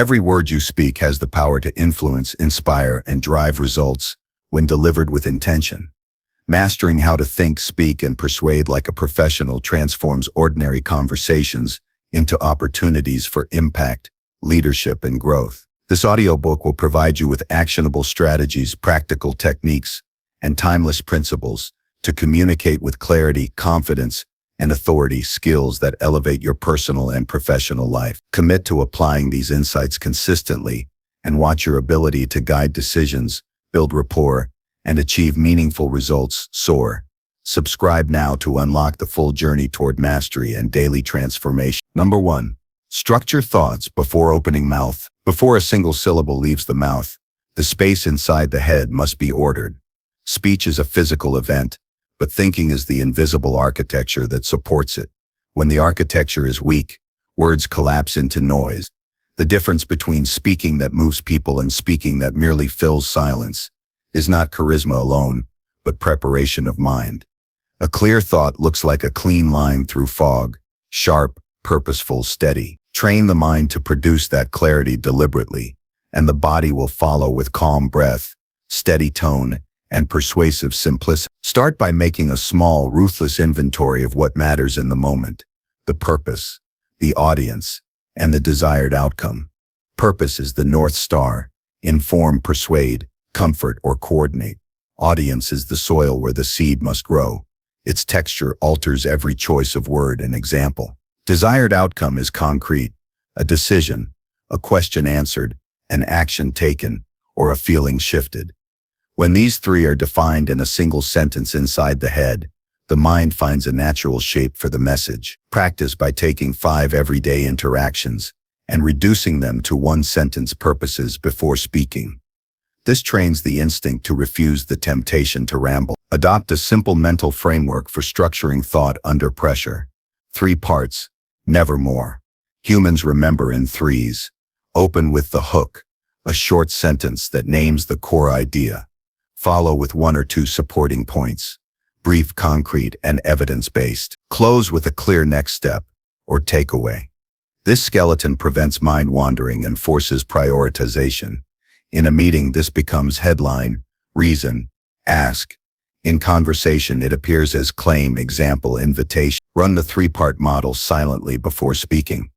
Every word you speak has the power to influence, inspire, and drive results when delivered with intention. Mastering how to think, speak, and persuade like a professional transforms ordinary conversations into opportunities for impact, leadership, and growth. This audiobook will provide you with actionable strategies, practical techniques, and timeless principles to communicate with clarity, confidence, and authority, skills that elevate your personal and professional life. Commit to applying these insights consistently and watch your ability to guide decisions, build rapport, and achieve meaningful results soar. Subscribe now to unlock the full journey toward mastery and daily transformation. Number 1. Structure thoughts before opening mouth. Before a single syllable leaves the mouth, the space inside the head must be ordered. Speech is a physical event, but thinking is the invisible architecture that supports it. When the architecture is weak, words collapse into noise. The difference between speaking that moves people and speaking that merely fills silence is not charisma alone, but preparation of mind. A clear thought looks like a clean line through fog, sharp, purposeful, steady. Train the mind to produce that clarity deliberately, and the body will follow with calm breath, steady tone, and persuasive simplicity. Start by making a small, ruthless inventory of what matters in the moment: the purpose, the audience, and the desired outcome. Purpose is the North Star: inform, persuade, comfort, or coordinate. Audience is the soil where the seed must grow. Its texture alters every choice of word and example. Desired outcome is concrete: a decision, a question answered, an action taken, or a feeling shifted. When these three are defined in a single sentence inside the head, the mind finds a natural shape for the message. Practice by taking 5 everyday interactions and reducing them to one-sentence purposes before speaking. This trains the instinct to refuse the temptation to ramble. Adopt a simple mental framework for structuring thought under pressure. 3 parts, never more. Humans remember in 3s. Open with the hook, a short sentence that names the core idea. Follow with 1 or 2 supporting points, brief, concrete, and evidence-based. Close with a clear next step or takeaway. This skeleton prevents mind wandering and forces prioritization. In a meeting, this becomes headline, reason, ask. In conversation, it appears as claim, example, invitation. Run the 3-part model silently before speaking.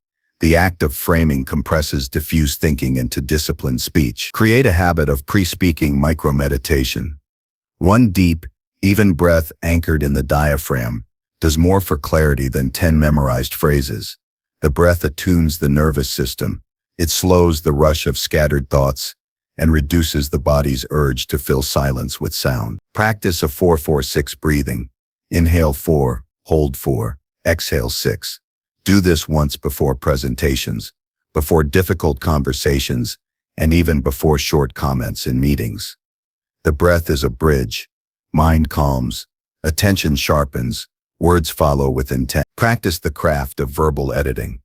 The act of framing compresses diffuse thinking into disciplined speech. Create a habit of pre-speaking micro-meditation. 1 deep, even breath anchored in the diaphragm does more for clarity than 10 memorized phrases. The breath attunes the nervous system. It slows the rush of scattered thoughts and reduces the body's urge to fill silence with sound. Practice a 4-4-6 breathing. Inhale 4, hold 4, exhale 6. Do this once before presentations, before difficult conversations, and even before short comments in meetings. The breath is a bridge. Mind calms, attention sharpens, words follow with intent. Practice the craft of verbal editing.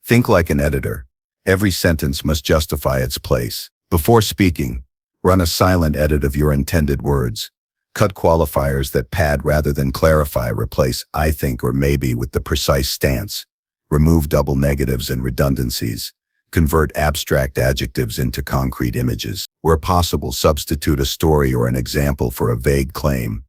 Think like an editor. Every sentence must justify its place. Before speaking, run a silent edit of your intended words. Cut qualifiers that pad rather than clarify. Replace I think or maybe with the precise stance. Remove double negatives and redundancies. Convert abstract adjectives into concrete images. Where possible, substitute a story or an example for a vague claim.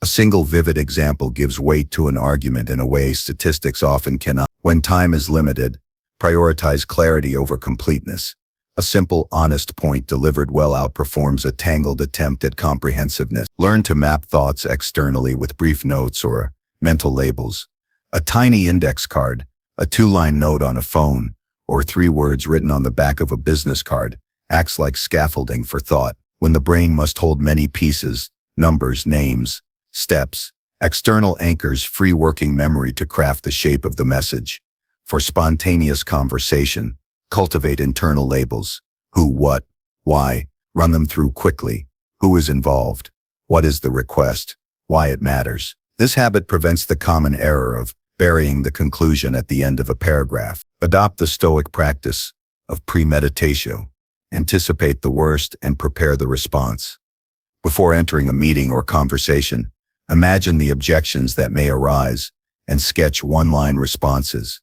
A single vivid example gives weight to an argument in a way statistics often cannot. When time is limited, prioritize clarity over completeness. A simple, honest point delivered well outperforms a tangled attempt at comprehensiveness. Learn to map thoughts externally with brief notes or mental labels. A tiny index card, a 2-line note on a phone, or 3 words written on the back of a business card acts like scaffolding for thought. When the brain must hold many pieces, numbers, names, steps, external anchors free working memory to craft the shape of the message. For spontaneous conversation, cultivate internal labels. Who, what, why, run them through quickly. Who is involved? What is the request? Why it matters. This habit prevents the common error of burying the conclusion at the end of a paragraph. Adopt the Stoic practice of premeditatio. Anticipate the worst and prepare the response. Before entering a meeting or conversation, imagine the objections that may arise and sketch 1-line responses.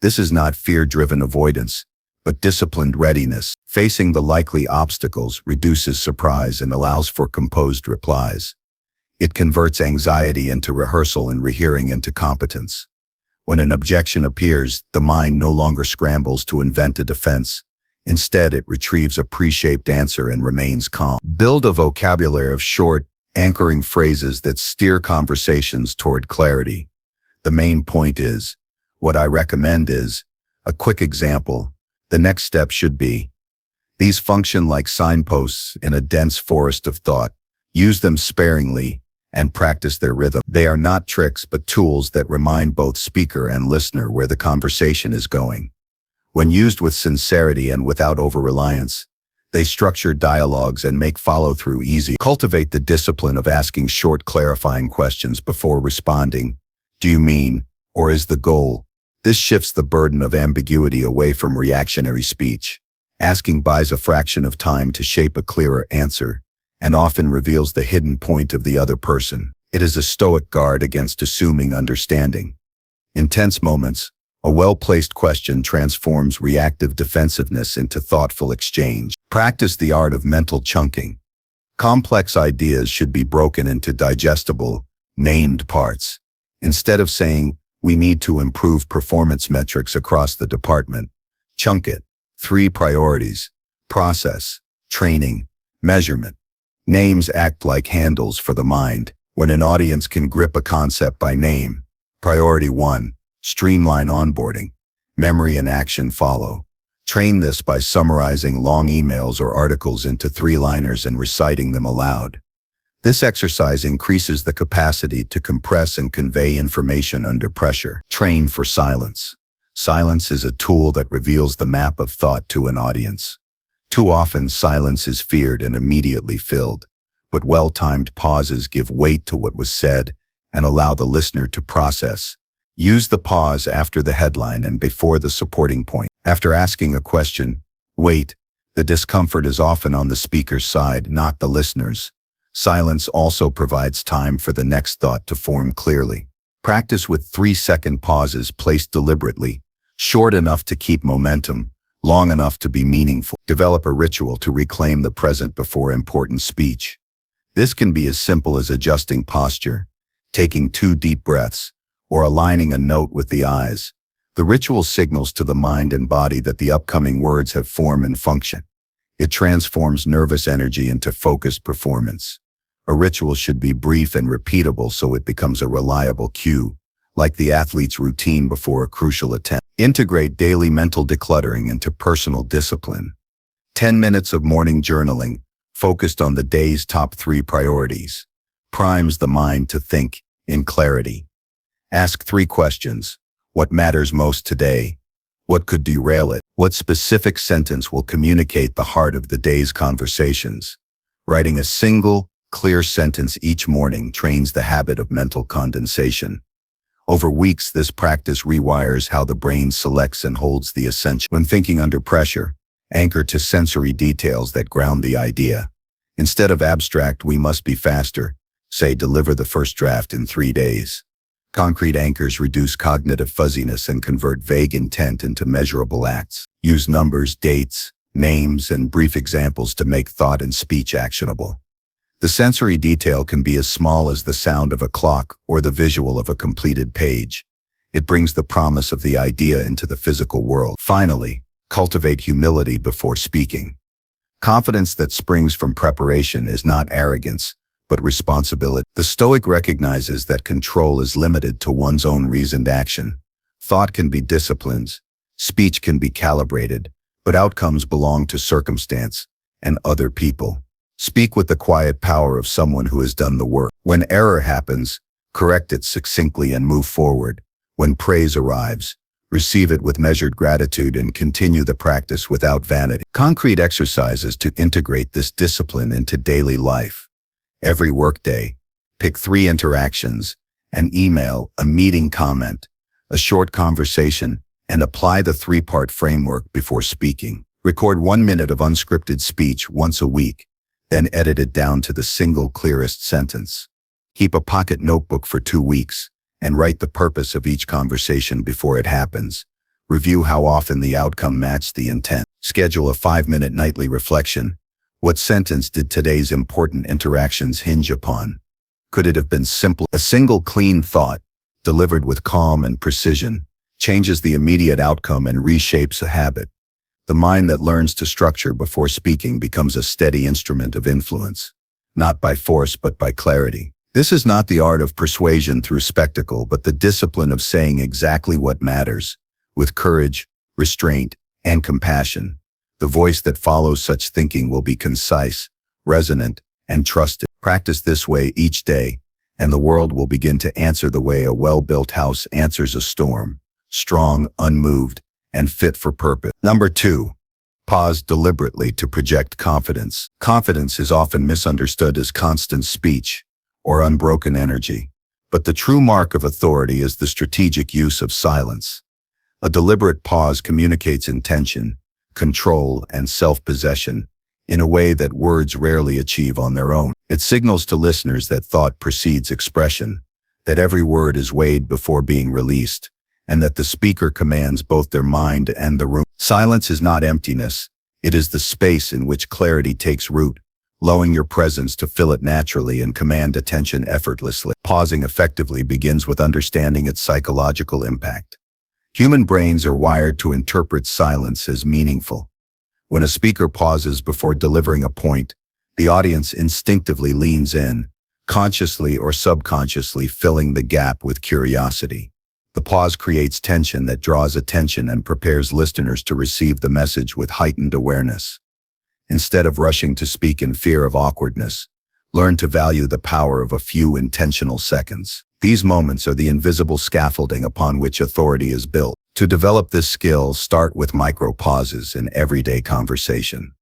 This is not fear-driven avoidance, but disciplined readiness. Facing the likely obstacles reduces surprise and allows for composed replies. It converts anxiety into rehearsal and rehearing into competence. When an objection appears, the mind no longer scrambles to invent a defense. Instead, it retrieves a pre-shaped answer and remains calm. Build a vocabulary of short, anchoring phrases that steer conversations toward clarity. The main point is, what I recommend is, a quick example. The next step should be. These function like signposts in a dense forest of thought. Use them sparingly and practice their rhythm. They are not tricks but tools that remind both speaker and listener where the conversation is going. When used with sincerity and without over-reliance, they structure dialogues and make follow-through easy. Cultivate the discipline of asking short, clarifying questions before responding. Do you mean, or is the goal? This shifts the burden of ambiguity away from reactionary speech. Asking buys a fraction of time to shape a clearer answer, and often reveals the hidden point of the other person. It is a stoic guard against assuming understanding. In tense moments, a well-placed question transforms reactive defensiveness into thoughtful exchange. Practice the art of mental chunking. Complex ideas should be broken into digestible, named parts. Instead of saying, we need to improve performance metrics across the department, chunk it. 3 priorities: process, training, measurement. Names act like handles for the mind. When an audience can grip a concept by name, priority 1, streamline onboarding. Memory and action follow. Train this by summarizing long emails or articles into 3-liners and reciting them aloud. This exercise increases the capacity to compress and convey information under pressure. Train for silence. Silence is a tool that reveals the map of thought to an audience. Too often, silence is feared and immediately filled, but well-timed pauses give weight to what was said and allow the listener to process. Use the pause after the headline and before the supporting point. After asking a question, wait. The discomfort is often on the speaker's side, not the listener's. Silence also provides time for the next thought to form clearly. Practice with 3-second pauses placed deliberately, short enough to keep momentum, long enough to be meaningful. Develop a ritual to reclaim the present before important speech. This can be as simple as adjusting posture, taking 2 deep breaths, or aligning a note with the eyes. The ritual signals to the mind and body that the upcoming words have form and function. It transforms nervous energy into focused performance. A ritual should be brief and repeatable so it becomes a reliable cue, like the athlete's routine before a crucial attempt. Integrate daily mental decluttering into personal discipline. 10 minutes of morning journaling, focused on the day's top 3 priorities, primes the mind to think in clarity. Ask 3 questions. What matters most today? What could derail it? What specific sentence will communicate the heart of the day's conversations? Writing a single, clear sentence each morning trains the habit of mental condensation. Over weeks, this practice rewires how the brain selects and holds the essential. When thinking under pressure, anchor to sensory details that ground the idea. Instead of abstract, we must be faster. Say, deliver the first draft in 3 days. Concrete anchors reduce cognitive fuzziness and convert vague intent into measurable acts. Use numbers, dates, names, and brief examples to make thought and speech actionable. The sensory detail can be as small as the sound of a clock or the visual of a completed page. It brings the promise of the idea into the physical world. Finally, cultivate humility before speaking. Confidence that springs from preparation is not arrogance, but responsibility. The Stoic recognizes that control is limited to one's own reasoned action. Thought can be disciplined, speech can be calibrated, but outcomes belong to circumstance and other people. Speak with the quiet power of someone who has done the work. When error happens, correct it succinctly and move forward. When praise arrives, receive it with measured gratitude and continue the practice without vanity. Concrete exercises to integrate this discipline into daily life. Every workday, pick 3 interactions: an email, a meeting comment, a short conversation, and apply the 3-part framework before speaking. Record 1 minute of unscripted speech once a week, then edit it down to the single clearest sentence. Keep a pocket notebook for 2 weeks and write the purpose of each conversation before it happens. Review how often the outcome matched the intent. Schedule a 5-minute nightly reflection. What sentence did today's important interactions hinge upon? Could it have been simple? A single clean thought, delivered with calm and precision, changes the immediate outcome and reshapes a habit. The mind that learns to structure before speaking becomes a steady instrument of influence, not by force but by clarity. This is not the art of persuasion through spectacle, but the discipline of saying exactly what matters, with courage, restraint, and compassion. The voice that follows such thinking will be concise, resonant, and trusted. Practice this way each day, and the world will begin to answer the way a well-built house answers a storm, strong, unmoved, and fit for purpose. Number 2. Pause deliberately to project confidence. Confidence is often misunderstood as constant speech or unbroken energy, but the true mark of authority is the strategic use of silence. A deliberate pause communicates intention, control, and self-possession in a way that words rarely achieve on their own. It signals to listeners that thought precedes expression, that every word is weighed before being released, and that the speaker commands both their mind and the room. Silence is not emptiness. It is the space in which clarity takes root, allowing your presence to fill it naturally and command attention effortlessly. Pausing effectively begins with understanding its psychological impact. Human brains are wired to interpret silence as meaningful. When a speaker pauses before delivering a point, the audience instinctively leans in, consciously or subconsciously filling the gap with curiosity. The pause creates tension that draws attention and prepares listeners to receive the message with heightened awareness. Instead of rushing to speak in fear of awkwardness, learn to value the power of a few intentional seconds. These moments are the invisible scaffolding upon which authority is built. To develop this skill, start with micro pauses in everyday conversation.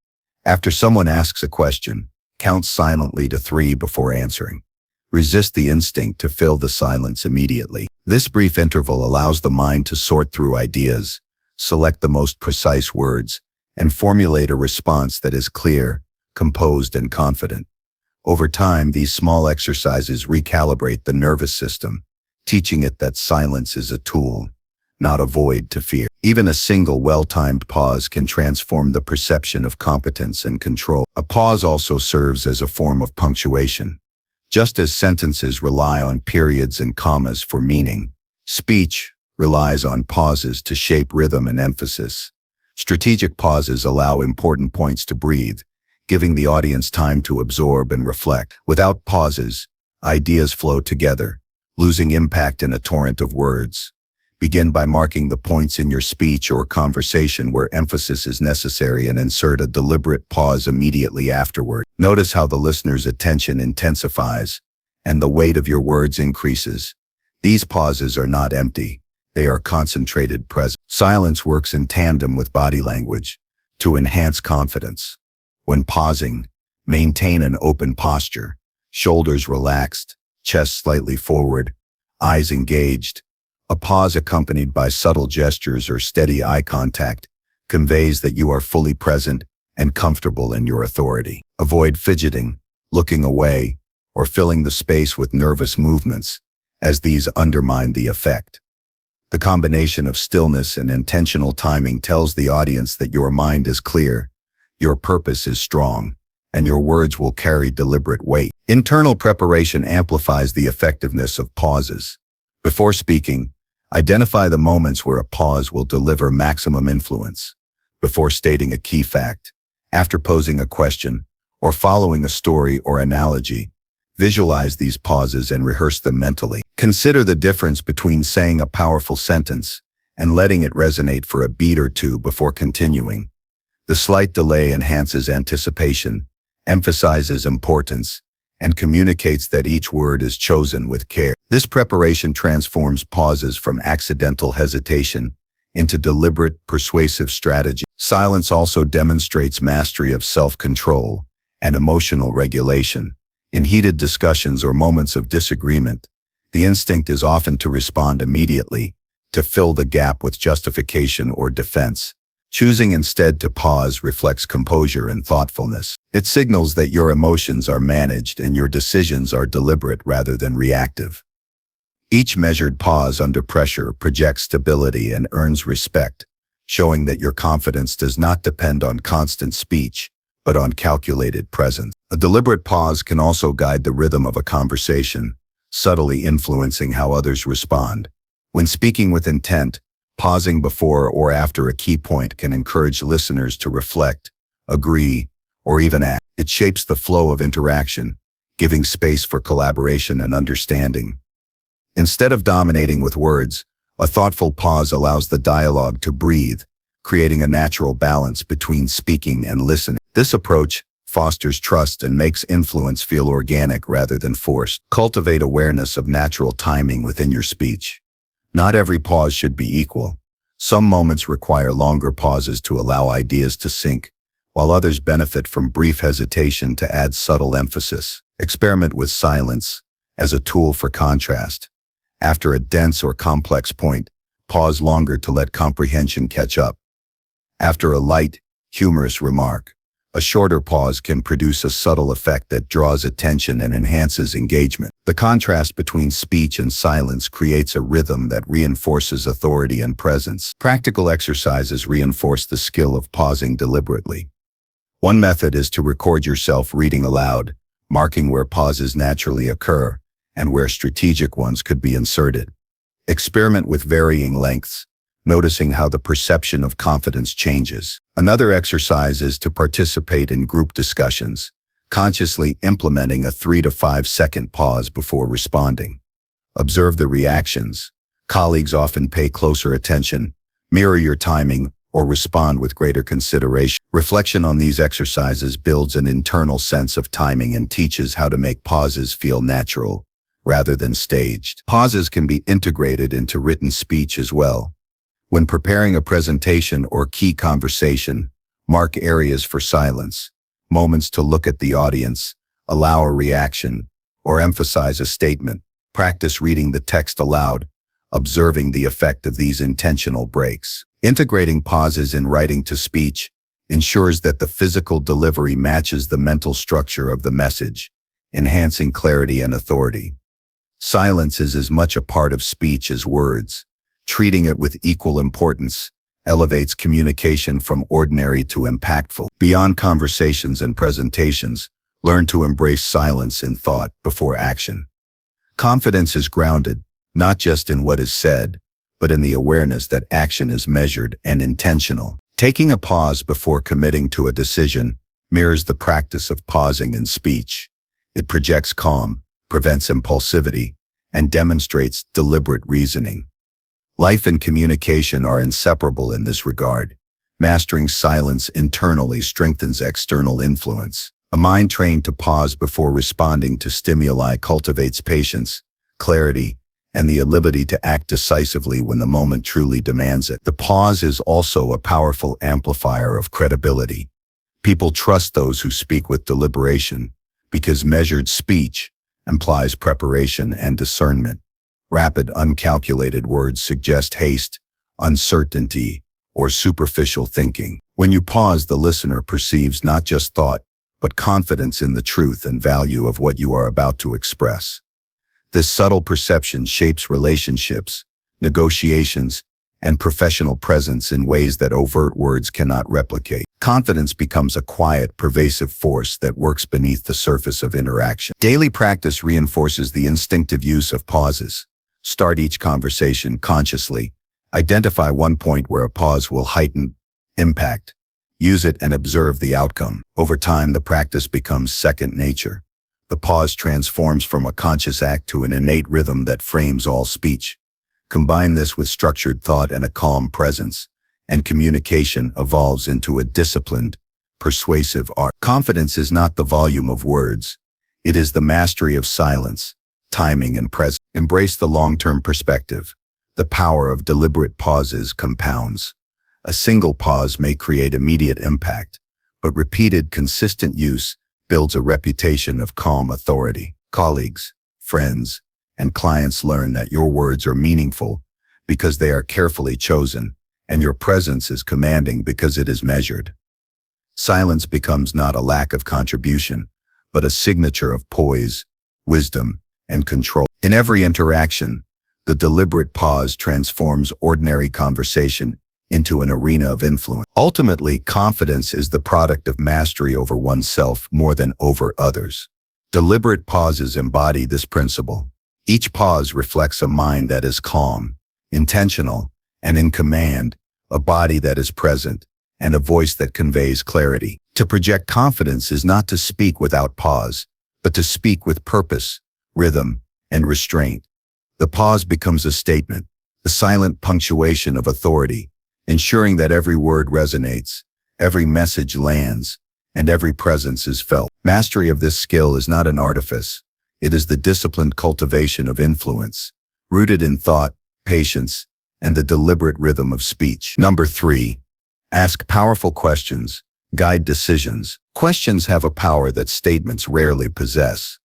After someone asks a question, count silently to 3 before answering. Resist the instinct to fill the silence immediately. This brief interval allows the mind to sort through ideas, select the most precise words, and formulate a response that is clear, composed, and confident. Over time, these small exercises recalibrate the nervous system, teaching it that silence is a tool, not a void to fear. Even a single well-timed pause can transform the perception of competence and control. A pause also serves as a form of punctuation. Just as sentences rely on periods and commas for meaning, speech relies on pauses to shape rhythm and emphasis. Strategic pauses allow important points to breathe, giving the audience time to absorb and reflect. Without pauses, ideas flow together, losing impact in a torrent of words. Begin by marking the points in your speech or conversation where emphasis is necessary and insert a deliberate pause immediately afterward. Notice how the listener's attention intensifies and the weight of your words increases. These pauses are not empty. They are concentrated presence. Silence works in tandem with body language to enhance confidence. When pausing, maintain an open posture, shoulders relaxed, chest slightly forward, eyes engaged. A pause accompanied by subtle gestures or steady eye contact conveys that you are fully present and comfortable in your authority. Avoid fidgeting, looking away, or filling the space with nervous movements, as these undermine the effect. The combination of stillness and intentional timing tells the audience that your mind is clear, your purpose is strong, and your words will carry deliberate weight. Internal preparation amplifies the effectiveness of pauses. Before speaking, identify the moments where a pause will deliver maximum influence. Before stating a key fact, after posing a question, or following a story or analogy, visualize these pauses and rehearse them mentally. Consider the difference between saying a powerful sentence and letting it resonate for a beat or two before continuing. The slight delay enhances anticipation, emphasizes importance, and communicates that each word is chosen with care. This preparation transforms pauses from accidental hesitation into deliberate, persuasive strategy. Silence also demonstrates mastery of self-control and emotional regulation. In heated discussions or moments of disagreement, the instinct is often to respond immediately, to fill the gap with justification or defense. Choosing instead to pause reflects composure and thoughtfulness. It signals that your emotions are managed and your decisions are deliberate rather than reactive. Each measured pause under pressure projects stability and earns respect, showing that your confidence does not depend on constant speech, but on calculated presence. A deliberate pause can also guide the rhythm of a conversation, subtly influencing how others respond. When speaking with intent, pausing before or after a key point can encourage listeners to reflect, agree, or even act. It shapes the flow of interaction, giving space for collaboration and understanding. Instead of dominating with words, a thoughtful pause allows the dialogue to breathe, creating a natural balance between speaking and listening. This approach fosters trust and makes influence feel organic rather than forced. Cultivate awareness of natural timing within your speech. Not every pause should be equal. Some moments require longer pauses to allow ideas to sink, while others benefit from brief hesitation to add subtle emphasis. Experiment with silence as a tool for contrast. After a dense or complex point, pause longer to let comprehension catch up. After a light, humorous remark, a shorter pause can produce a subtle effect that draws attention and enhances engagement. The contrast between speech and silence creates a rhythm that reinforces authority and presence. Practical exercises reinforce the skill of pausing deliberately. One method is to record yourself reading aloud, marking where pauses naturally occur and where strategic ones could be inserted. Experiment with varying lengths, noticing how the perception of confidence changes. Another exercise is to participate in group discussions, consciously implementing a 3 to 5 second pause before responding. Observe the reactions. Colleagues often pay closer attention, mirror your timing, or respond with greater consideration. Reflection on these exercises builds an internal sense of timing and teaches how to make pauses feel natural rather than staged. Pauses can be integrated into written speech as well. When preparing a presentation or key conversation, mark areas for silence, moments to look at the audience, allow a reaction, or emphasize a statement. Practice reading the text aloud, observing the effect of these intentional breaks. Integrating pauses in writing to speech ensures that the physical delivery matches the mental structure of the message, enhancing clarity and authority. Silence is as much a part of speech as words. Treating it with equal importance elevates communication from ordinary to impactful. Beyond conversations and presentations, learn to embrace silence in thought before action. Confidence is grounded, not just in what is said, but in the awareness that action is measured and intentional. Taking a pause before committing to a decision mirrors the practice of pausing in speech. It projects calm, prevents impulsivity, and demonstrates deliberate reasoning. Life and communication are inseparable in this regard. Mastering silence internally strengthens external influence. A mind trained to pause before responding to stimuli cultivates patience, clarity, and the ability to act decisively when the moment truly demands it. The pause is also a powerful amplifier of credibility. People trust those who speak with deliberation because measured speech implies preparation and discernment. Rapid, uncalculated words suggest haste, uncertainty, or superficial thinking. When you pause, the listener perceives not just thought, but confidence in the truth and value of what you are about to express. This subtle perception shapes relationships, negotiations, and professional presence in ways that overt words cannot replicate. Confidence becomes a quiet, pervasive force that works beneath the surface of interaction. Daily practice reinforces the instinctive use of pauses. Start each conversation consciously. Identify one point where a pause will heighten impact. Use it and observe the outcome. Over time, the practice becomes second nature. The pause transforms from a conscious act to an innate rhythm that frames all speech. Combine this with structured thought and a calm presence, and communication evolves into a disciplined, persuasive art. Confidence is not the volume of words. It is the mastery of silence, timing, and presence. Embrace the long-term perspective. The power of deliberate pauses compounds. A single pause may create immediate impact, but repeated, consistent use builds a reputation of calm authority. Colleagues, friends, and clients learn that your words are meaningful because they are carefully chosen, and your presence is commanding because it is measured. Silence becomes not a lack of contribution, but a signature of poise, wisdom, and control. In every interaction, The deliberate pause transforms ordinary conversation into an arena of influence. Ultimately, confidence is the product of mastery over oneself more than over others. Deliberate pauses embody this principle. Each pause reflects a mind that is calm, intentional, and in command, a body that is present, and a voice that conveys clarity. To project confidence is not to speak without pause, but to speak with purpose, rhythm, and restraint. The pause becomes a statement, the silent punctuation of authority, ensuring that every word resonates, every message lands, and every presence is felt. Mastery of this skill is not an artifice. It is the disciplined cultivation of influence, rooted in thought, patience, and the deliberate rhythm of speech. Number 3, ask powerful questions, guide decisions. Questions have a power that statements rarely possess.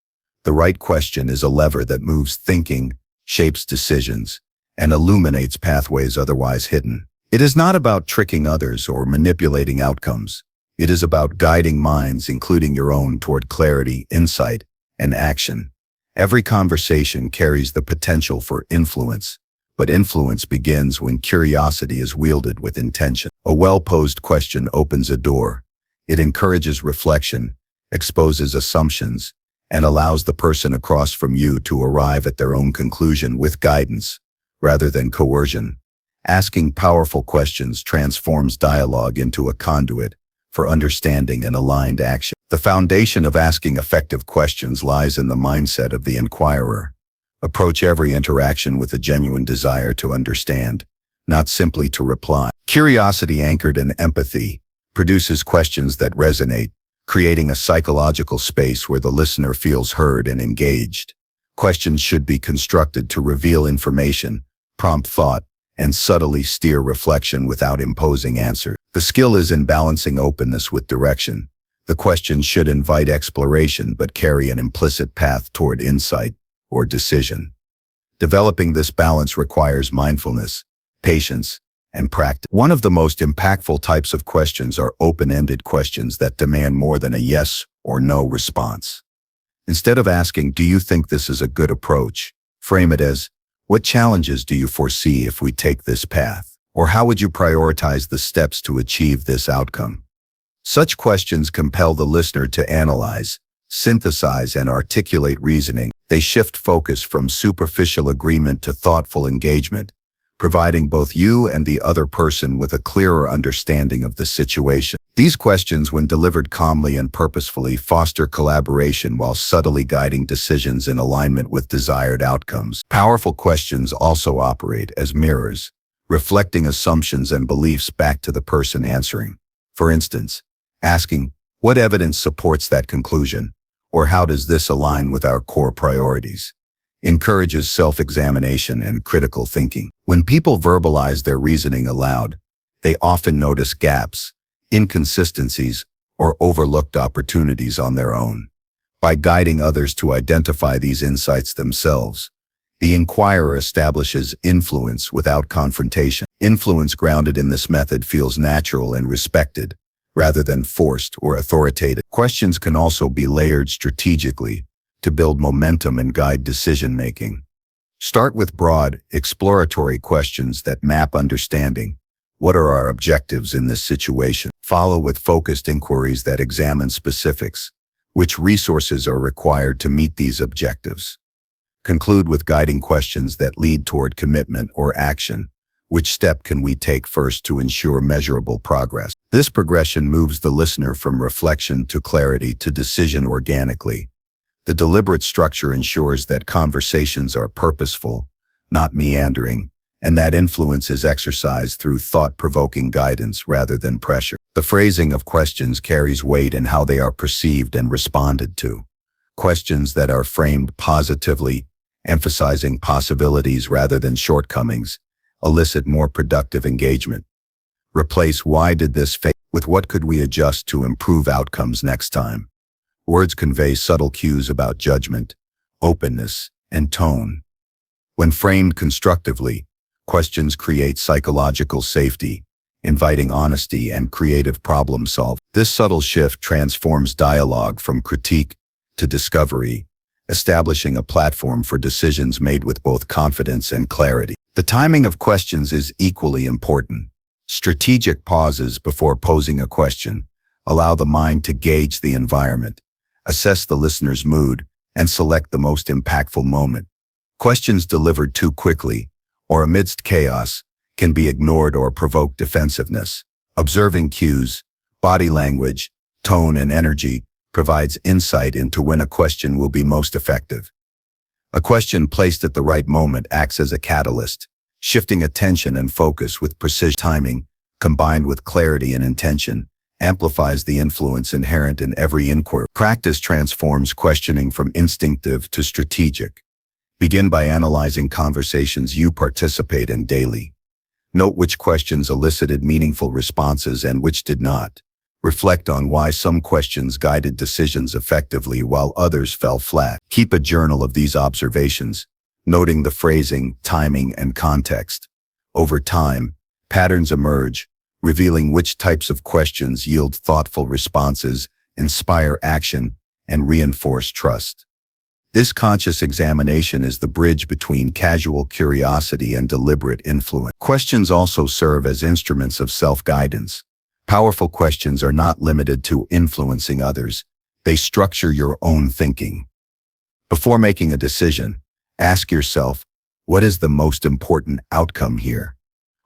The right question is a lever that moves thinking, shapes decisions, and illuminates pathways otherwise hidden. It is not about tricking others or manipulating outcomes. It is about guiding minds, including your own, toward clarity, insight, and action. Every conversation carries the potential for influence, but influence begins when curiosity is wielded with intention. A well-posed question opens a door. It encourages reflection, exposes assumptions, and allows the person across from you to arrive at their own conclusion with guidance, rather than coercion. Asking powerful questions transforms dialogue into a conduit for understanding and aligned action. The foundation of asking effective questions lies in the mindset of the inquirer. Approach every interaction with a genuine desire to understand, not simply to reply. Curiosity anchored in empathy produces questions that resonate, creating a psychological space where the listener feels heard and engaged. Questions should be constructed to reveal information, prompt thought, and subtly steer reflection without imposing answers. The skill is in balancing openness with direction. The question should invite exploration but carry an implicit path toward insight or decision. Developing this balance requires mindfulness, patience, and practice. One of the most impactful types of questions are open-ended questions that demand more than a yes or no response. Instead of asking, "Do you think this is a good approach?" frame it as, "What challenges do you foresee if we take this path?" Or "How would you prioritize the steps to achieve this outcome?" Such questions compel the listener to analyze, synthesize, and articulate reasoning. They shift focus from superficial agreement to thoughtful engagement, providing both you and the other person with a clearer understanding of the situation. These questions, when delivered calmly and purposefully, foster collaboration while subtly guiding decisions in alignment with desired outcomes. Powerful questions also operate as mirrors, reflecting assumptions and beliefs back to the person answering. For instance, asking, "What evidence supports that conclusion?" or "How does this align with our core priorities?" encourages self-examination and critical thinking. When people verbalize their reasoning aloud, they often notice gaps, inconsistencies, or overlooked opportunities on their own. By guiding others to identify these insights themselves, the inquirer establishes influence without confrontation. Influence grounded in this method feels natural and respected, rather than forced or authoritative. Questions can also be layered strategically to build momentum and guide decision-making. Start with broad, exploratory questions that map understanding. What are our objectives in this situation? Follow with focused inquiries that examine specifics. Which resources are required to meet these objectives? Conclude with guiding questions that lead toward commitment or action. Which step can we take first to ensure measurable progress? This progression moves the listener from reflection to clarity to decision organically. The deliberate structure ensures that conversations are purposeful, not meandering, and that influence is exercised through thought-provoking guidance rather than pressure. The phrasing of questions carries weight in how they are perceived and responded to. Questions that are framed positively, emphasizing possibilities rather than shortcomings, elicit more productive engagement. Replace "Why did this fail?" with "What could we adjust to improve outcomes next time?" Words convey subtle cues about judgment, openness, and tone. When framed constructively, questions create psychological safety, inviting honesty and creative problem solving. This subtle shift transforms dialogue from critique to discovery, establishing a platform for decisions made with both confidence and clarity. The timing of questions is equally important. Strategic pauses before posing a question allow the mind to gauge the environment, assess the listener's mood, and select the most impactful moment. Questions delivered too quickly or amidst chaos can be ignored or provoke defensiveness. Observing cues, body language, tone, and energy provides insight into when a question will be most effective. A question placed at the right moment acts as a catalyst, shifting attention and focus with precision. Timing, combined with clarity and intention, amplifies the influence inherent in every inquiry. Practice transforms questioning from instinctive to strategic. Begin by analyzing conversations you participate in daily. Note which questions elicited meaningful responses and which did not. Reflect on why some questions guided decisions effectively while others fell flat. Keep a journal of these observations, noting the phrasing, timing, and context. Over time, patterns emerge, revealing which types of questions yield thoughtful responses, inspire action, and reinforce trust. This conscious examination is the bridge between casual curiosity and deliberate influence. Questions also serve as instruments of self-guidance. Powerful questions are not limited to influencing others. They structure your own thinking. Before making a decision, ask yourself, what is the most important outcome here?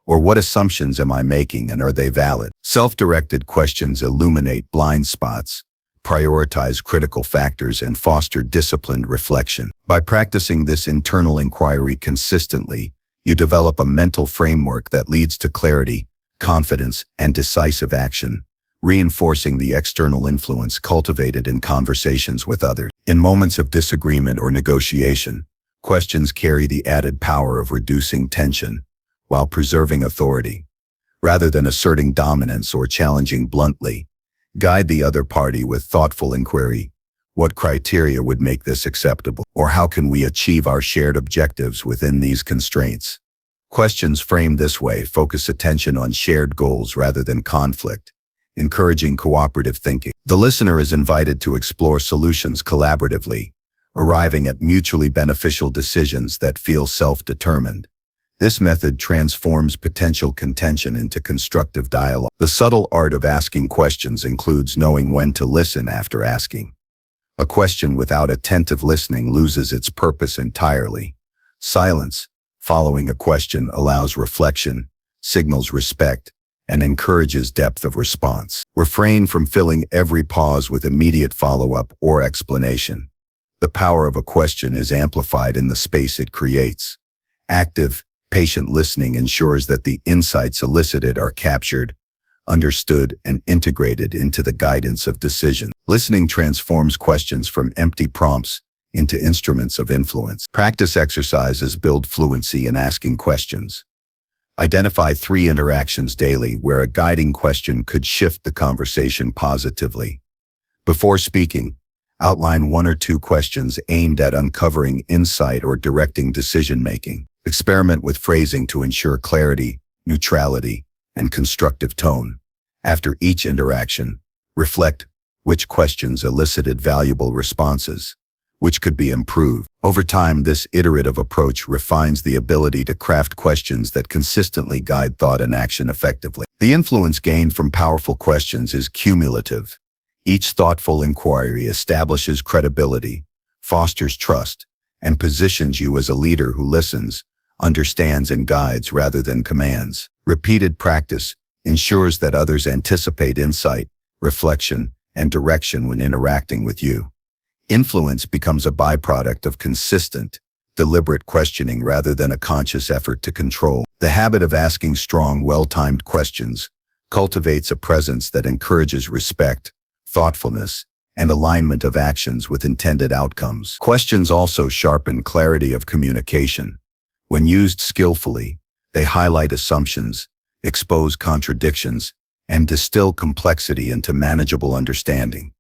Or what assumptions am I making and are they valid? Self-directed questions illuminate blind spots, prioritize critical factors, and foster disciplined reflection. By practicing this internal inquiry consistently, you develop a mental framework that leads to clarity, confidence, and decisive action, reinforcing the external influence cultivated in conversations with others. In moments of disagreement or negotiation, questions carry the added power of reducing tension while preserving authority. Rather than asserting dominance or challenging bluntly, guide the other party with thoughtful inquiry. What criteria would make this acceptable? Or how can we achieve our shared objectives within these constraints? Questions framed this way focus attention on shared goals rather than conflict, encouraging cooperative thinking. The listener is invited to explore solutions collaboratively, arriving at mutually beneficial decisions that feel self-determined. This method transforms potential contention into constructive dialogue. The subtle art of asking questions includes knowing when to listen after asking. A question without attentive listening loses its purpose entirely. Silence following a question allows reflection, signals respect, and encourages depth of response. Refrain from filling every pause with immediate follow-up or explanation. The power of a question is amplified in the space it creates. Active, patient listening ensures that the insights elicited are captured, understood, and integrated into the guidance of decision. Listening transforms questions from empty prompts into instruments of influence. Practice exercises build fluency in asking questions. Identify 3 interactions daily where a guiding question could shift the conversation positively. Before speaking, outline 1 or 2 questions aimed at uncovering insight or directing decision-making. Experiment with phrasing to ensure clarity, neutrality, and constructive tone. After each interaction, reflect which questions elicited valuable responses, which could be improved. Over time, this iterative approach refines the ability to craft questions that consistently guide thought and action effectively. The influence gained from powerful questions is cumulative. Each thoughtful inquiry establishes credibility, fosters trust, and positions you as a leader who listens, understands, and guides rather than commands. Repeated practice ensures that others anticipate insight, reflection, and direction when interacting with you. Influence becomes a byproduct of consistent, deliberate questioning rather than a conscious effort to control. The habit of asking strong, well-timed questions cultivates a presence that encourages respect, thoughtfulness, and alignment of actions with intended outcomes. Questions also sharpen clarity of communication. When used skillfully, they highlight assumptions, expose contradictions, and distill complexity into manageable understanding.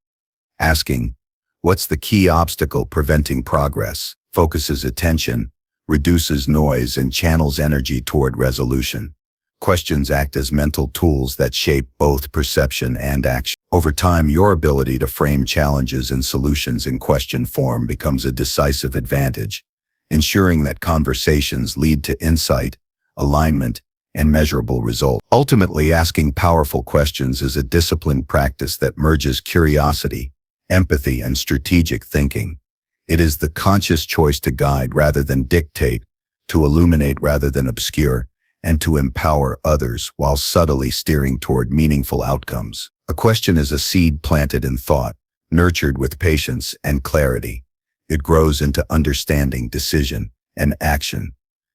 Asking, "What's the key obstacle preventing progress?" focuses attention, reduces noise, and channels energy toward resolution. Questions act as mental tools that shape both perception and action. Over time, your ability to frame challenges and solutions in question form becomes a decisive advantage, ensuring that conversations lead to insight, alignment, and measurable results. Ultimately, asking powerful questions is a disciplined practice that merges curiosity, empathy, and strategic thinking. It is the conscious choice to guide rather than dictate, to illuminate rather than obscure, and to empower others while subtly steering toward meaningful outcomes. A question is a seed planted in thought, nurtured with patience and clarity. It grows into understanding, decision, and action.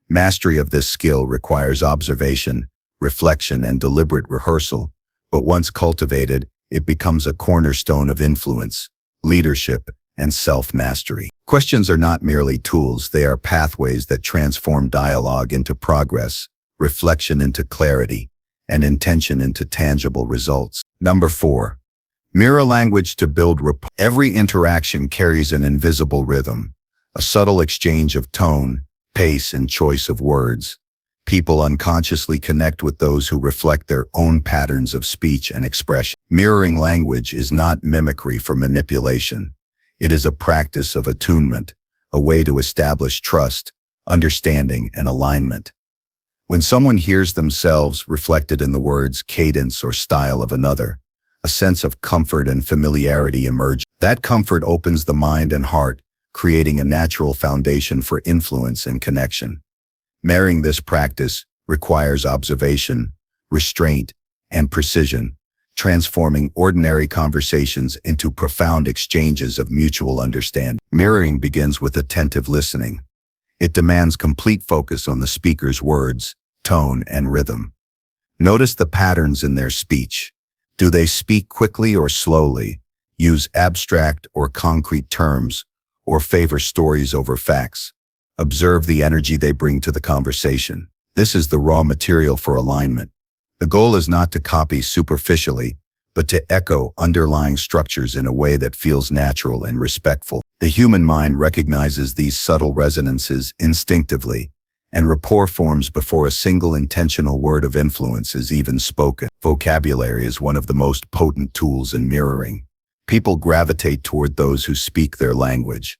Mastery of this skill requires observation, reflection, and deliberate rehearsal, but once cultivated, it becomes a cornerstone of influence, leadership, and self-mastery. Questions are not merely tools, they are pathways that transform dialogue into progress, reflection into clarity, and intention into tangible results. Number 4. Mirror language to build rapport. Every interaction carries an invisible rhythm, a subtle exchange of tone, pace, and choice of words. People unconsciously connect with those who reflect their own patterns of speech and expression. Mirroring language is not mimicry for manipulation. It is a practice of attunement, a way to establish trust, understanding, and alignment. When someone hears themselves reflected in the words, cadence, or style of another, a sense of comfort and familiarity emerges. That comfort opens the mind and heart, creating a natural foundation for influence and connection. Marrying this practice requires observation, restraint, and precision, transforming ordinary conversations into profound exchanges of mutual understanding. Mirroring begins with attentive listening. It demands complete focus on the speaker's words, tone, and rhythm. Notice the patterns in their speech. Do they speak quickly or slowly, use abstract or concrete terms, or favor stories over facts? Observe the energy they bring to the conversation. This is the raw material for alignment. The goal is not to copy superficially, but to echo underlying structures in a way that feels natural and respectful. The human mind recognizes these subtle resonances instinctively, and rapport forms before a single intentional word of influence is even spoken. Vocabulary is one of the most potent tools in mirroring. People gravitate toward those who speak their language.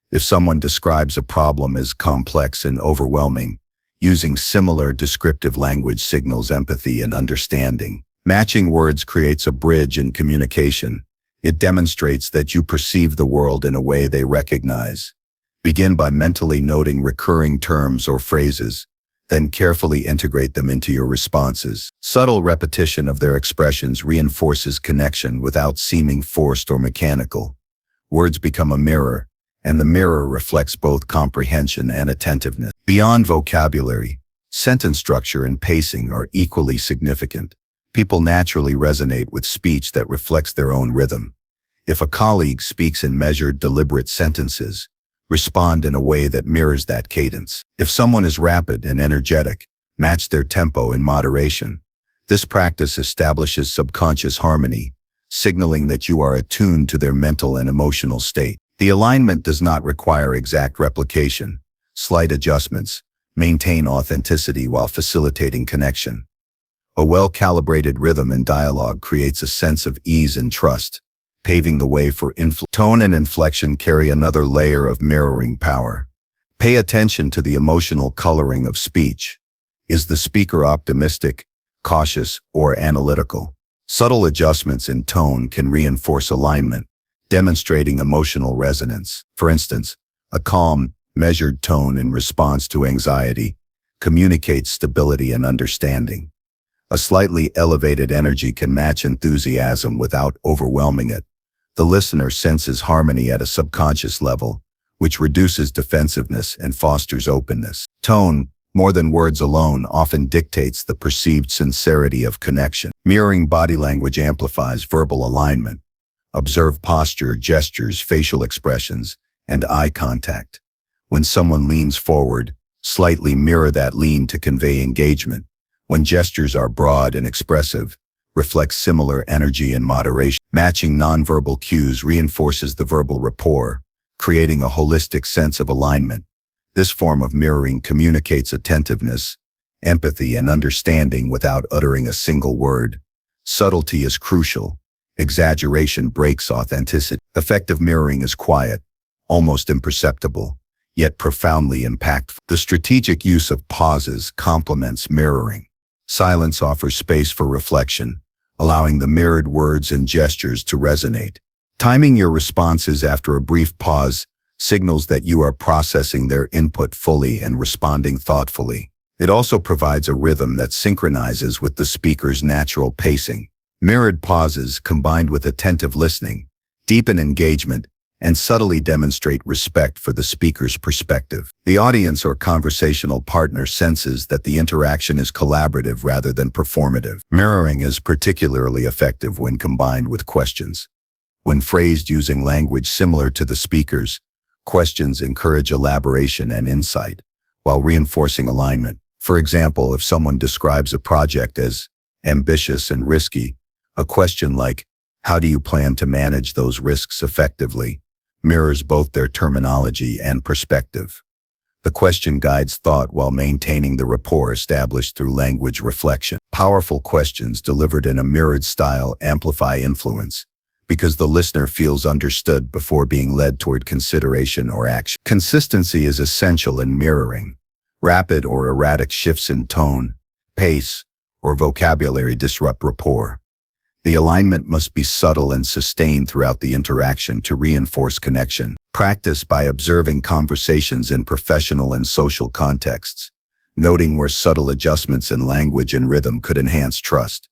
If someone describes a problem as complex and overwhelming, using similar descriptive language signals empathy and understanding. Matching words creates a bridge in communication. It demonstrates that you perceive the world in a way they recognize. Begin by mentally noting recurring terms or phrases, then carefully integrate them into your responses. Subtle repetition of their expressions reinforces connection without seeming forced or mechanical. Words become a mirror, and the mirror reflects both comprehension and attentiveness. Beyond vocabulary, sentence structure and pacing are equally significant. People naturally resonate with speech that reflects their own rhythm. If a colleague speaks in measured, deliberate sentences, respond in a way that mirrors that cadence. If someone is rapid and energetic, match their tempo in moderation. This practice establishes subconscious harmony, signaling that you are attuned to their mental and emotional state. The alignment does not require exact replication. Slight adjustments maintain authenticity while facilitating connection. A well-calibrated rhythm in dialogue creates a sense of ease and trust, paving the way for influence. Tone and inflection carry another layer of mirroring power. Pay attention to the emotional coloring of speech. Is the speaker optimistic, cautious, or analytical? Subtle adjustments in tone can reinforce alignment, demonstrating emotional resonance. For instance, a calm, measured tone in response to anxiety communicates stability and understanding. A slightly elevated energy can match enthusiasm without overwhelming it. The listener senses harmony at a subconscious level, which reduces defensiveness and fosters openness. Tone, more than words alone, often dictates the perceived sincerity of connection. Mirroring body language amplifies verbal alignment. Observe posture, gestures, facial expressions, and eye contact. When someone leans forward, slightly mirror that lean to convey engagement. When gestures are broad and expressive, reflect similar energy and moderation. Matching nonverbal cues reinforces the verbal rapport, creating a holistic sense of alignment. This form of mirroring communicates attentiveness, empathy, and understanding without uttering a single word. Subtlety is crucial. Exaggeration breaks authenticity. Effective mirroring is quiet, almost imperceptible, yet profoundly impactful. The strategic use of pauses complements mirroring. Silence offers space for reflection, allowing the mirrored words and gestures to resonate. Timing your responses after a brief pause signals that you are processing their input fully and responding thoughtfully. It also provides a rhythm that synchronizes with the speaker's natural pacing. Mirrored pauses, combined with attentive listening, deepen engagement and subtly demonstrate respect for the speaker's perspective. The audience or conversational partner senses that the interaction is collaborative rather than performative. Mirroring is particularly effective when combined with questions. When phrased using language similar to the speaker's, questions encourage elaboration and insight, while reinforcing alignment. For example, if someone describes a project as ambitious and risky, a question like, "How do you plan to manage those risks effectively?" mirrors both their terminology and perspective. The question guides thought while maintaining the rapport established through language reflection. Powerful questions delivered in a mirrored style amplify influence, because the listener feels understood before being led toward consideration or action. Consistency is essential in mirroring. Rapid or erratic shifts in tone, pace, or vocabulary disrupt rapport. The alignment must be subtle and sustained throughout the interaction to reinforce connection. Practice by observing conversations in professional and social contexts, noting where subtle adjustments in language and rhythm could enhance trust.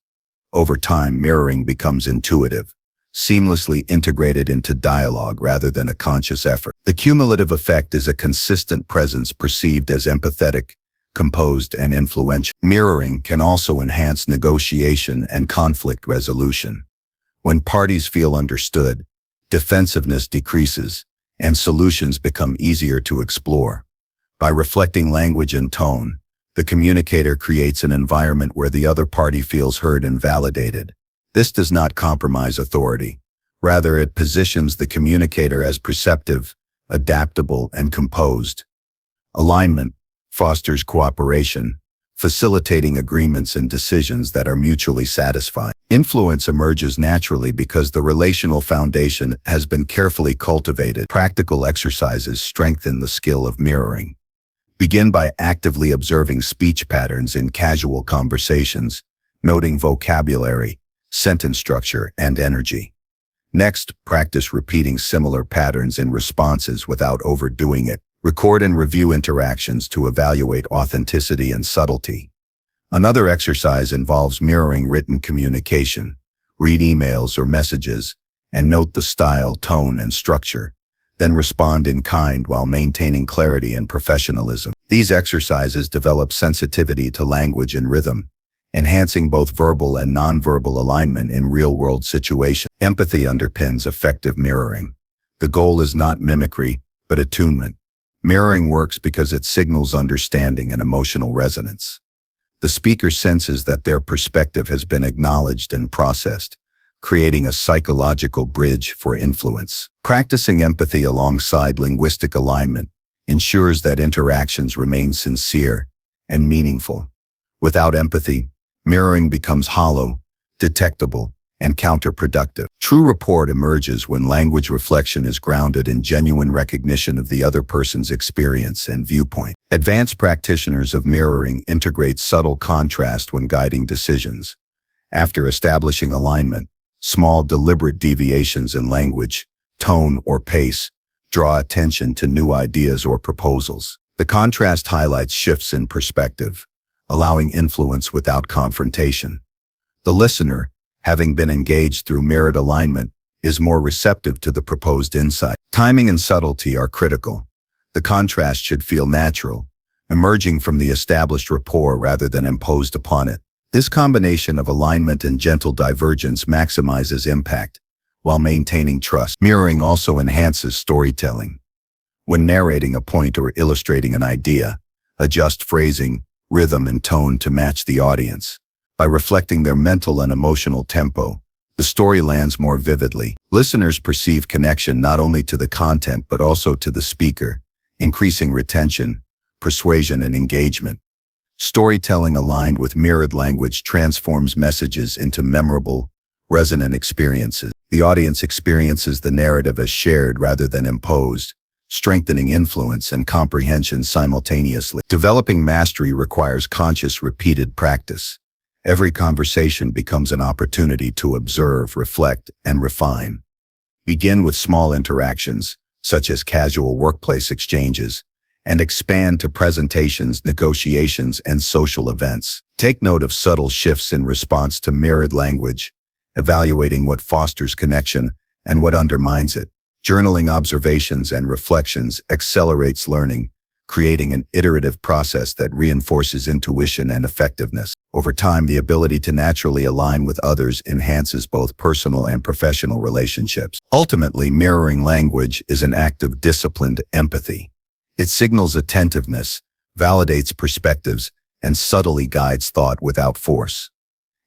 Over time, mirroring becomes intuitive, seamlessly integrated into dialogue rather than a conscious effort. The cumulative effect is a consistent presence perceived as empathetic, composed, and influential. Mirroring can also enhance negotiation and conflict resolution. When parties feel understood, defensiveness decreases, and solutions become easier to explore. By reflecting language and tone, the communicator creates an environment where the other party feels heard and validated. This does not compromise authority. Rather, it positions the communicator as perceptive, adaptable, and composed. Alignment fosters cooperation, facilitating agreements and decisions that are mutually satisfying. Influence emerges naturally because the relational foundation has been carefully cultivated. Practical exercises strengthen the skill of mirroring. Begin by actively observing speech patterns in casual conversations, noting vocabulary, sentence structure, and energy. Next, practice repeating similar patterns in responses without overdoing it. Record and review interactions to evaluate authenticity and subtlety. Another exercise involves mirroring written communication. Read emails or messages, and note the style, tone, and structure. Then respond in kind while maintaining clarity and professionalism. These exercises develop sensitivity to language and rhythm, enhancing both verbal and nonverbal alignment in real-world situations. Empathy underpins effective mirroring. The goal is not mimicry, but attunement. Mirroring works because it signals understanding and emotional resonance. The speaker senses that their perspective has been acknowledged and processed, creating a psychological bridge for influence. Practicing empathy alongside linguistic alignment ensures that interactions remain sincere and meaningful. Without empathy, mirroring becomes hollow, detectable, and counterproductive. True rapport emerges when language reflection is grounded in genuine recognition of the other person's experience and viewpoint. Advanced practitioners of mirroring integrate subtle contrast when guiding decisions. After establishing alignment, small deliberate deviations in language, tone, or pace draw attention to new ideas or proposals. The contrast highlights shifts in perspective, allowing influence without confrontation. The listener, having been engaged through mirrored alignment, is more receptive to the proposed insight. Timing and subtlety are critical. The contrast should feel natural, emerging from the established rapport rather than imposed upon it. This combination of alignment and gentle divergence maximizes impact, while maintaining trust. Mirroring also enhances storytelling. When narrating a point or illustrating an idea, adjust phrasing, rhythm, and tone to match the audience. By reflecting their mental and emotional tempo, the story lands more vividly. Listeners perceive connection not only to the content but also to the speaker, increasing retention, persuasion, and engagement. Storytelling aligned with mirrored language transforms messages into memorable, resonant experiences. The audience experiences the narrative as shared rather than imposed, strengthening influence and comprehension simultaneously. Developing mastery requires conscious, repeated practice. Every conversation becomes an opportunity to observe, reflect, and refine. Begin with small interactions, such as casual workplace exchanges, and expand to presentations, negotiations, and social events. Take note of subtle shifts in response to mirrored language, evaluating what fosters connection and what undermines it. Journaling observations and reflections accelerates learning, creating an iterative process that reinforces intuition and effectiveness. Over time, the ability to naturally align with others enhances both personal and professional relationships. Ultimately, mirroring language is an act of disciplined empathy. It signals attentiveness, validates perspectives, and subtly guides thought without force.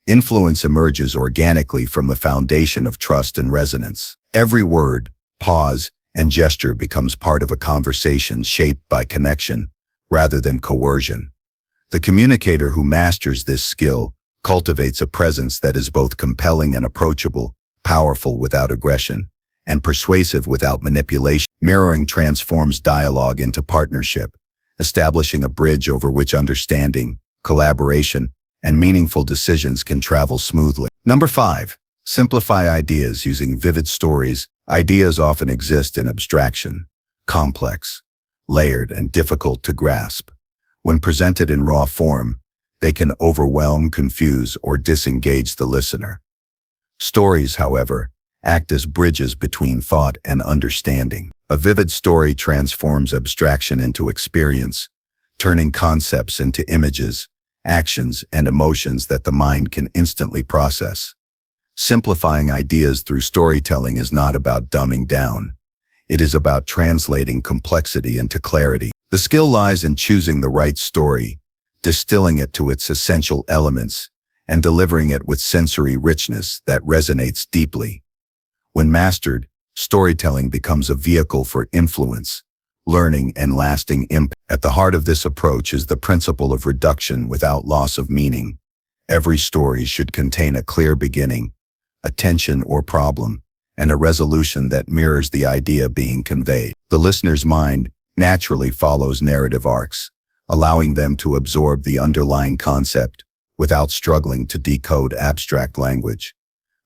Influence emerges organically from the foundation of trust and resonance. Every word, pause, and gesture becomes part of a conversation shaped by connection rather than coercion. The communicator who masters this skill cultivates a presence that is both compelling and approachable, powerful without aggression, and persuasive without manipulation. Mirroring transforms dialogue into partnership, establishing a bridge over which understanding, collaboration, and meaningful decisions can travel smoothly. Number 5. Simplify ideas using vivid stories. Ideas often exist in abstraction, complex, layered, and difficult to grasp. When presented in raw form, they can overwhelm, confuse, or disengage the listener. Stories, however, act as bridges between thought and understanding. A vivid story transforms abstraction into experience, turning concepts into images, actions, and emotions that the mind can instantly process. Simplifying ideas through storytelling is not about dumbing down. It is about translating complexity into clarity. The skill lies in choosing the right story, distilling it to its essential elements, and delivering it with sensory richness that resonates deeply. When mastered, storytelling becomes a vehicle for influence, learning, and lasting impact. At the heart of this approach is the principle of reduction without loss of meaning. Every story should contain a clear beginning, a tension or problem, and a resolution that mirrors the idea being conveyed. The listener's mind naturally follows narrative arcs, allowing them to absorb the underlying concept without struggling to decode abstract language.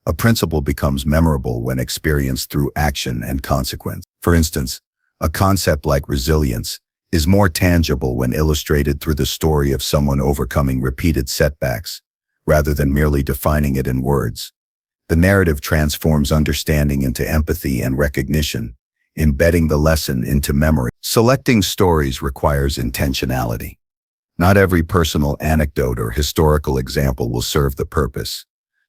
A principle becomes memorable when experienced through action and consequence. For instance, a concept like resilience is more tangible when illustrated through the story of someone overcoming repeated setbacks, rather than merely defining it in words. The narrative transforms understanding into empathy and recognition, embedding the lesson into memory. Selecting stories requires intentionality. Not every personal anecdote or historical example will serve the purpose.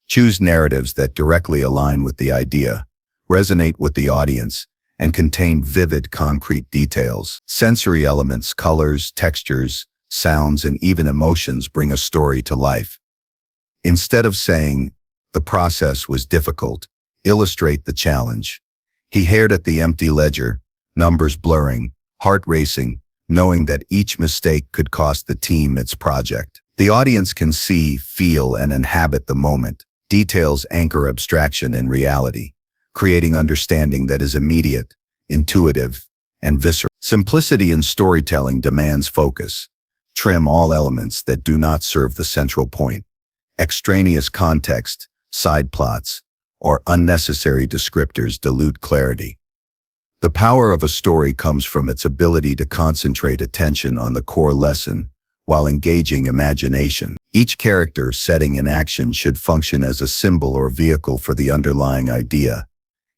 Choose narratives that directly align with the idea, resonate with the audience, and contain vivid, concrete details. Sensory elements, colors, textures, sounds, and even emotions bring a story to life. Instead of saying, "The process was difficult," illustrate the challenge. He stared at the empty ledger, numbers blurring, heart racing, knowing that each mistake could cost the team its project. The audience can see, feel, and inhabit the moment. Details anchor abstraction in reality, creating understanding that is immediate, intuitive, and visceral. Simplicity in storytelling demands focus. Trim all elements that do not serve the central point. Extraneous context, side plots, or unnecessary descriptors dilute clarity. The power of a story comes from its ability to concentrate attention on the core lesson while engaging imagination. Each character, setting, and action should function as a symbol or vehicle for the underlying idea.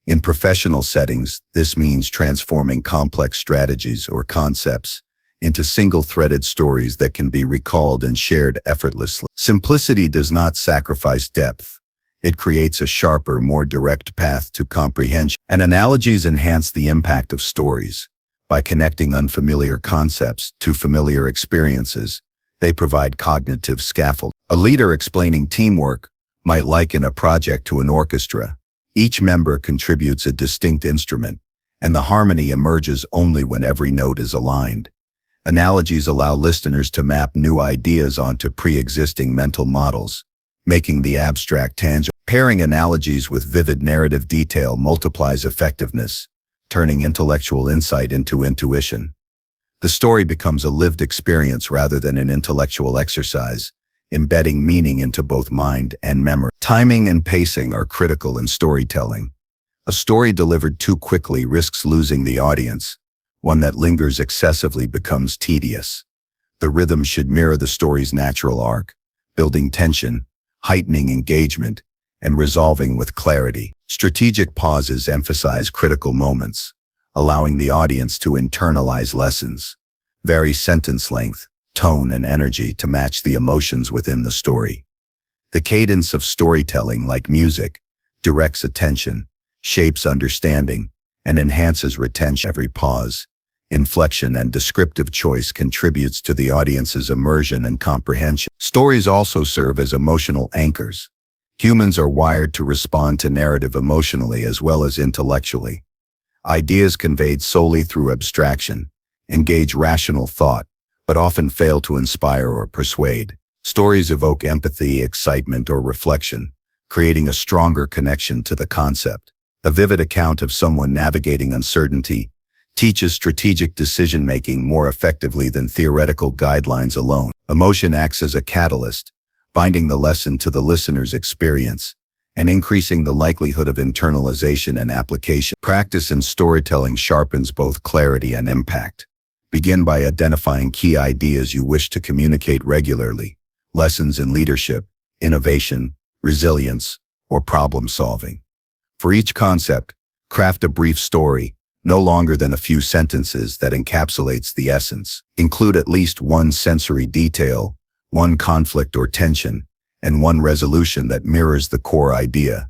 In professional settings, this means transforming complex strategies or concepts into single-threaded stories that can be recalled and shared effortlessly. Simplicity does not sacrifice depth. It creates a sharper, more direct path to comprehension. And analogies enhance the impact of stories. By connecting unfamiliar concepts to familiar experiences, they provide cognitive scaffold. A leader explaining teamwork might liken a project to an orchestra. Each member contributes a distinct instrument, and the harmony emerges only when every note is aligned. Analogies allow listeners to map new ideas onto pre-existing mental models, making the abstract tangible. Pairing analogies with vivid narrative detail multiplies effectiveness, turning intellectual insight into intuition. The story becomes a lived experience rather than an intellectual exercise, embedding meaning into both mind and memory. Timing and pacing are critical in storytelling. A story delivered too quickly risks losing the audience. One that lingers excessively becomes tedious. The rhythm should mirror the story's natural arc, building tension, heightening engagement, and resolving with clarity. Strategic pauses emphasize critical moments, allowing the audience to internalize lessons. Vary sentence length, tone, and energy to match the emotions within the story. The cadence of storytelling, like music, directs attention, shapes understanding, and enhances retention. Every pause, inflection, and descriptive choice contributes to the audience's immersion and comprehension. Stories also serve as emotional anchors. Humans are wired to respond to narrative emotionally as well as intellectually. Ideas conveyed solely through abstraction engage rational thought, but often fail to inspire or persuade. Stories evoke empathy, excitement, or reflection, creating a stronger connection to the concept. A vivid account of someone navigating uncertainty teaches strategic decision-making more effectively than theoretical guidelines alone. Emotion acts as a catalyst, binding the lesson to the listener's experience and increasing the likelihood of internalization and application. Practice in storytelling sharpens both clarity and impact. Begin by identifying key ideas you wish to communicate regularly. Lessons in leadership, innovation, resilience, or problem-solving. For each concept, craft a brief story, no longer than a few sentences, that encapsulates the essence. Include at least one sensory detail, one conflict or tension, and one resolution that mirrors the core idea.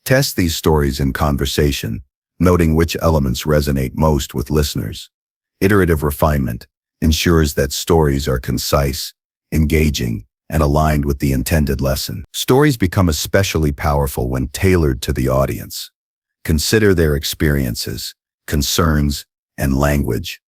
Test these stories in conversation, noting which elements resonate most with listeners. Iterative refinement ensures that stories are concise, engaging, and aligned with the intended lesson. Stories become especially powerful when tailored to the audience. Consider their experiences, concerns, and language.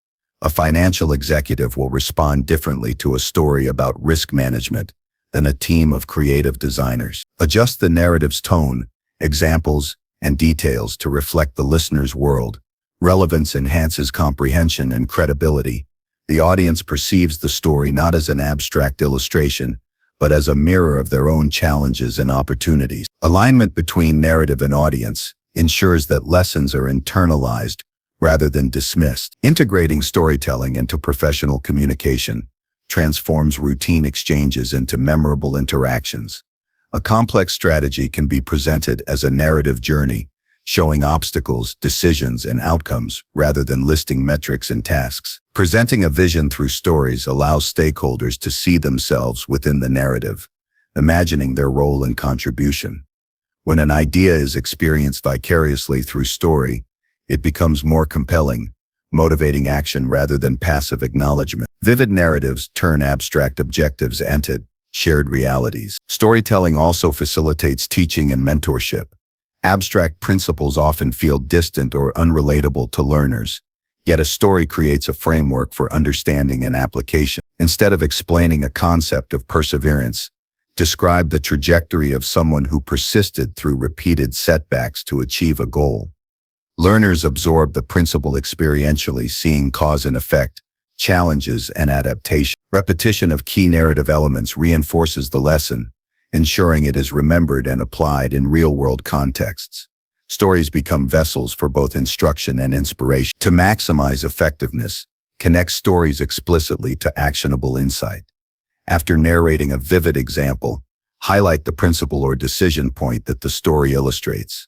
A financial executive will respond differently to a story about risk management than a team of creative designers. Adjust the narrative's tone, examples, and details to reflect the listener's world. Relevance enhances comprehension and credibility. The audience perceives the story not as an abstract illustration, but as a mirror of their own challenges and opportunities. Alignment between narrative and audience ensures that lessons are internalized rather than dismissed. Integrating storytelling into professional communication transforms routine exchanges into memorable interactions. A complex strategy can be presented as a narrative journey, showing obstacles, decisions, and outcomes rather than listing metrics and tasks. Presenting a vision through stories allows stakeholders to see themselves within the narrative, imagining their role and contribution. When an idea is experienced vicariously through story, it becomes more compelling, motivating action rather than passive acknowledgement. Vivid narratives turn abstract objectives into shared realities. Storytelling also facilitates teaching and mentorship. Abstract principles often feel distant or unrelatable to learners, yet a story creates a framework for understanding and application. Instead of explaining a concept of perseverance, describe the trajectory of someone who persisted through repeated setbacks to achieve a goal. Learners absorb the principle experientially, seeing cause and effect, challenges, and adaptation. Repetition of key narrative elements reinforces the lesson, ensuring it is remembered and applied in real-world contexts. Stories become vessels for both instruction and inspiration. To maximize effectiveness, connect stories explicitly to actionable insight. After narrating a vivid example, highlight the principle or decision point that the story illustrates.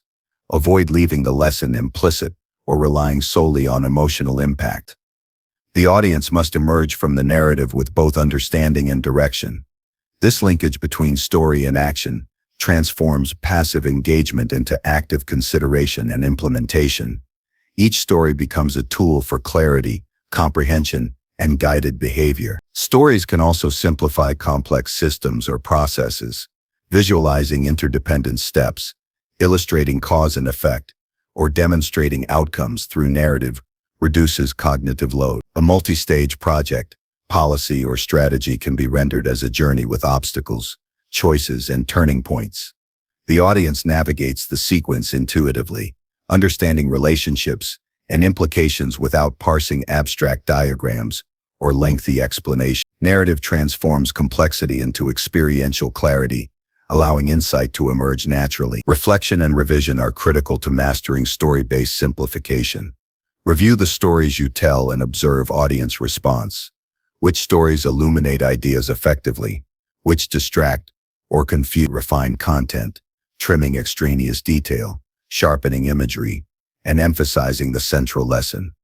Avoid leaving the lesson implicit or relying solely on emotional impact. The audience must emerge from the narrative with both understanding and direction. This linkage between story and action transforms passive engagement into active consideration and implementation. Each story becomes a tool for clarity, comprehension, and guided behavior. Stories can also simplify complex systems or processes. Visualizing interdependent steps, illustrating cause and effect, or demonstrating outcomes through narrative reduces cognitive load. A multi-stage project, policy, or strategy can be rendered as a journey with obstacles, choices, and turning points. The audience navigates the sequence intuitively, understanding relationships and implications without parsing abstract diagrams or lengthy explanation. Narrative transforms complexity into experiential clarity, allowing insight to emerge naturally. Reflection and revision are critical to mastering story-based simplification. Review the stories you tell and observe audience response. Which stories illuminate ideas effectively? Which distract or confuse? Refine content, trimming extraneous detail, sharpening imagery, and emphasizing the central lesson.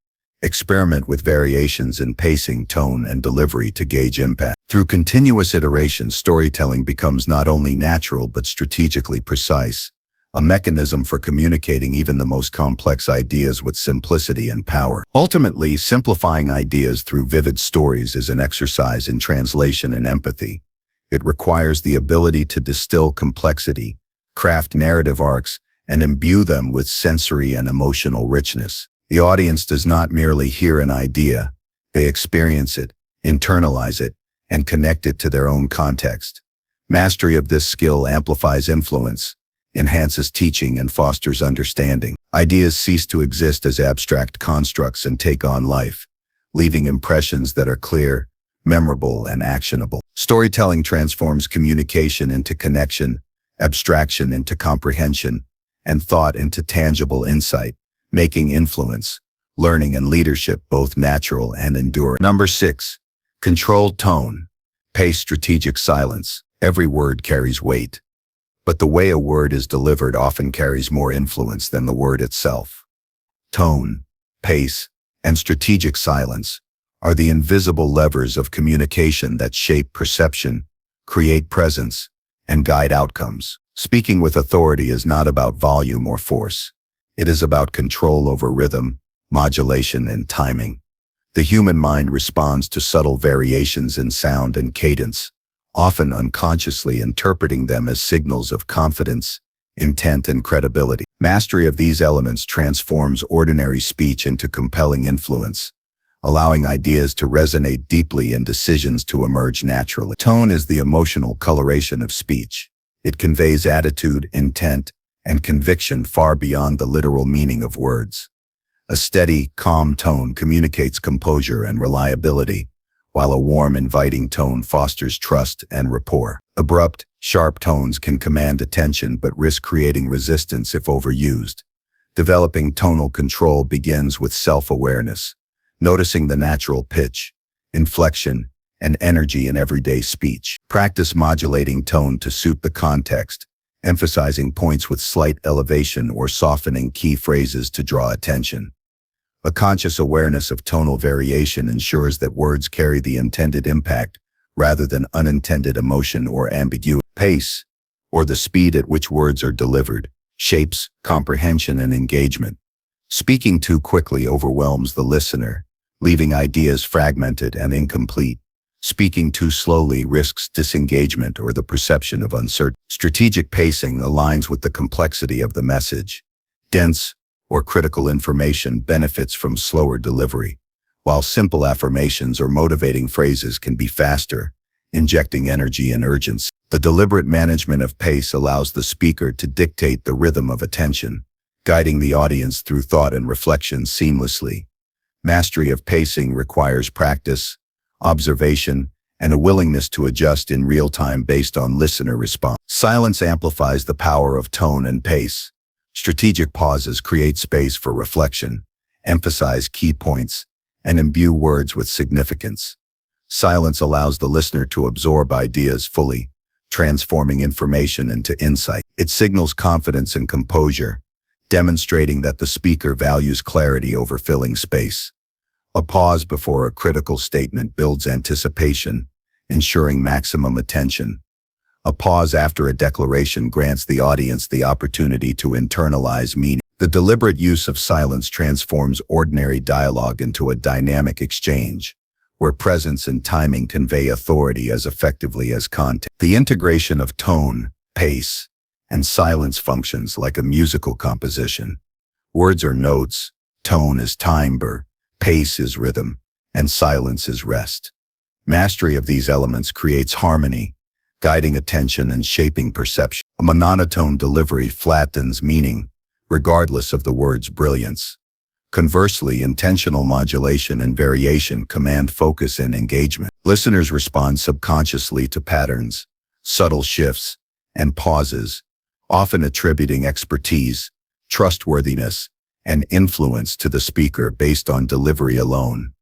Experiment with variations in pacing, tone, and delivery to gauge impact. Through continuous iteration, storytelling becomes not only natural but strategically precise, a mechanism for communicating even the most complex ideas with simplicity and power. Ultimately, simplifying ideas through vivid stories is an exercise in translation and empathy. It requires the ability to distill complexity, craft narrative arcs, and imbue them with sensory and emotional richness. The audience does not merely hear an idea, they experience it, internalize it, and connect it to their own context. Mastery of this skill amplifies influence, enhances teaching, and fosters understanding. Ideas cease to exist as abstract constructs and take on life, leaving impressions that are clear, memorable, and actionable. Storytelling transforms communication into connection, abstraction into comprehension, and thought into tangible insight, making influence, learning, and leadership both natural and enduring. Number 6. Controlled tone. Pace. Strategic silence. Every word carries weight, but the way a word is delivered often carries more influence than the word itself. Tone, pace, and strategic silence are the invisible levers of communication that shape perception, create presence, and guide outcomes. Speaking with authority is not about volume or force. It is about control over rhythm, modulation, and timing. The human mind responds to subtle variations in sound and cadence, often unconsciously interpreting them as signals of confidence, intent, and credibility. Mastery of these elements transforms ordinary speech into compelling influence, allowing ideas to resonate deeply and decisions to emerge naturally. Tone is the emotional coloration of speech. It conveys attitude, intent, and conviction far beyond the literal meaning of words. A steady, calm tone communicates composure and reliability, while a warm, inviting tone fosters trust and rapport. Abrupt, sharp tones can command attention but risk creating resistance if overused. Developing tonal control begins with self-awareness, noticing the natural pitch, inflection, and energy in everyday speech. Practice modulating tone to suit the context, emphasizing points with slight elevation or softening key phrases to draw attention. A conscious awareness of tonal variation ensures that words carry the intended impact rather than unintended emotion or ambiguity. Pace, or the speed at which words are delivered, shapes comprehension and engagement. Speaking too quickly overwhelms the listener, leaving ideas fragmented and incomplete. Speaking too slowly risks disengagement or the perception of uncertainty. Strategic pacing aligns with the complexity of the message. Dense or critical information benefits from slower delivery, while simple affirmations or motivating phrases can be faster, injecting energy and urgency. The deliberate management of pace allows the speaker to dictate the rhythm of attention, guiding the audience through thought and reflection seamlessly. Mastery of pacing requires practice, observation, and a willingness to adjust in real time based on listener response. Silence amplifies the power of tone and pace. Strategic pauses create space for reflection, emphasize key points, and imbue words with significance. Silence allows the listener to absorb ideas fully, transforming information into insight. It signals confidence and composure, demonstrating that the speaker values clarity over filling space. A pause before a critical statement builds anticipation, ensuring maximum attention. A pause after a declaration grants the audience the opportunity to internalize meaning. The deliberate use of silence transforms ordinary dialogue into a dynamic exchange, where presence and timing convey authority as effectively as content. The integration of tone, pace, and silence functions like a musical composition. Words are notes, tone is timbre, pace is rhythm, and silence is rest. Mastery of these elements creates harmony, guiding attention and shaping perception. A monotone delivery flattens meaning, regardless of the word's brilliance. Conversely, intentional modulation and variation command focus and engagement. Listeners respond subconsciously to patterns, subtle shifts, and pauses, often attributing expertise, trustworthiness, and influence to the speaker based on delivery alone.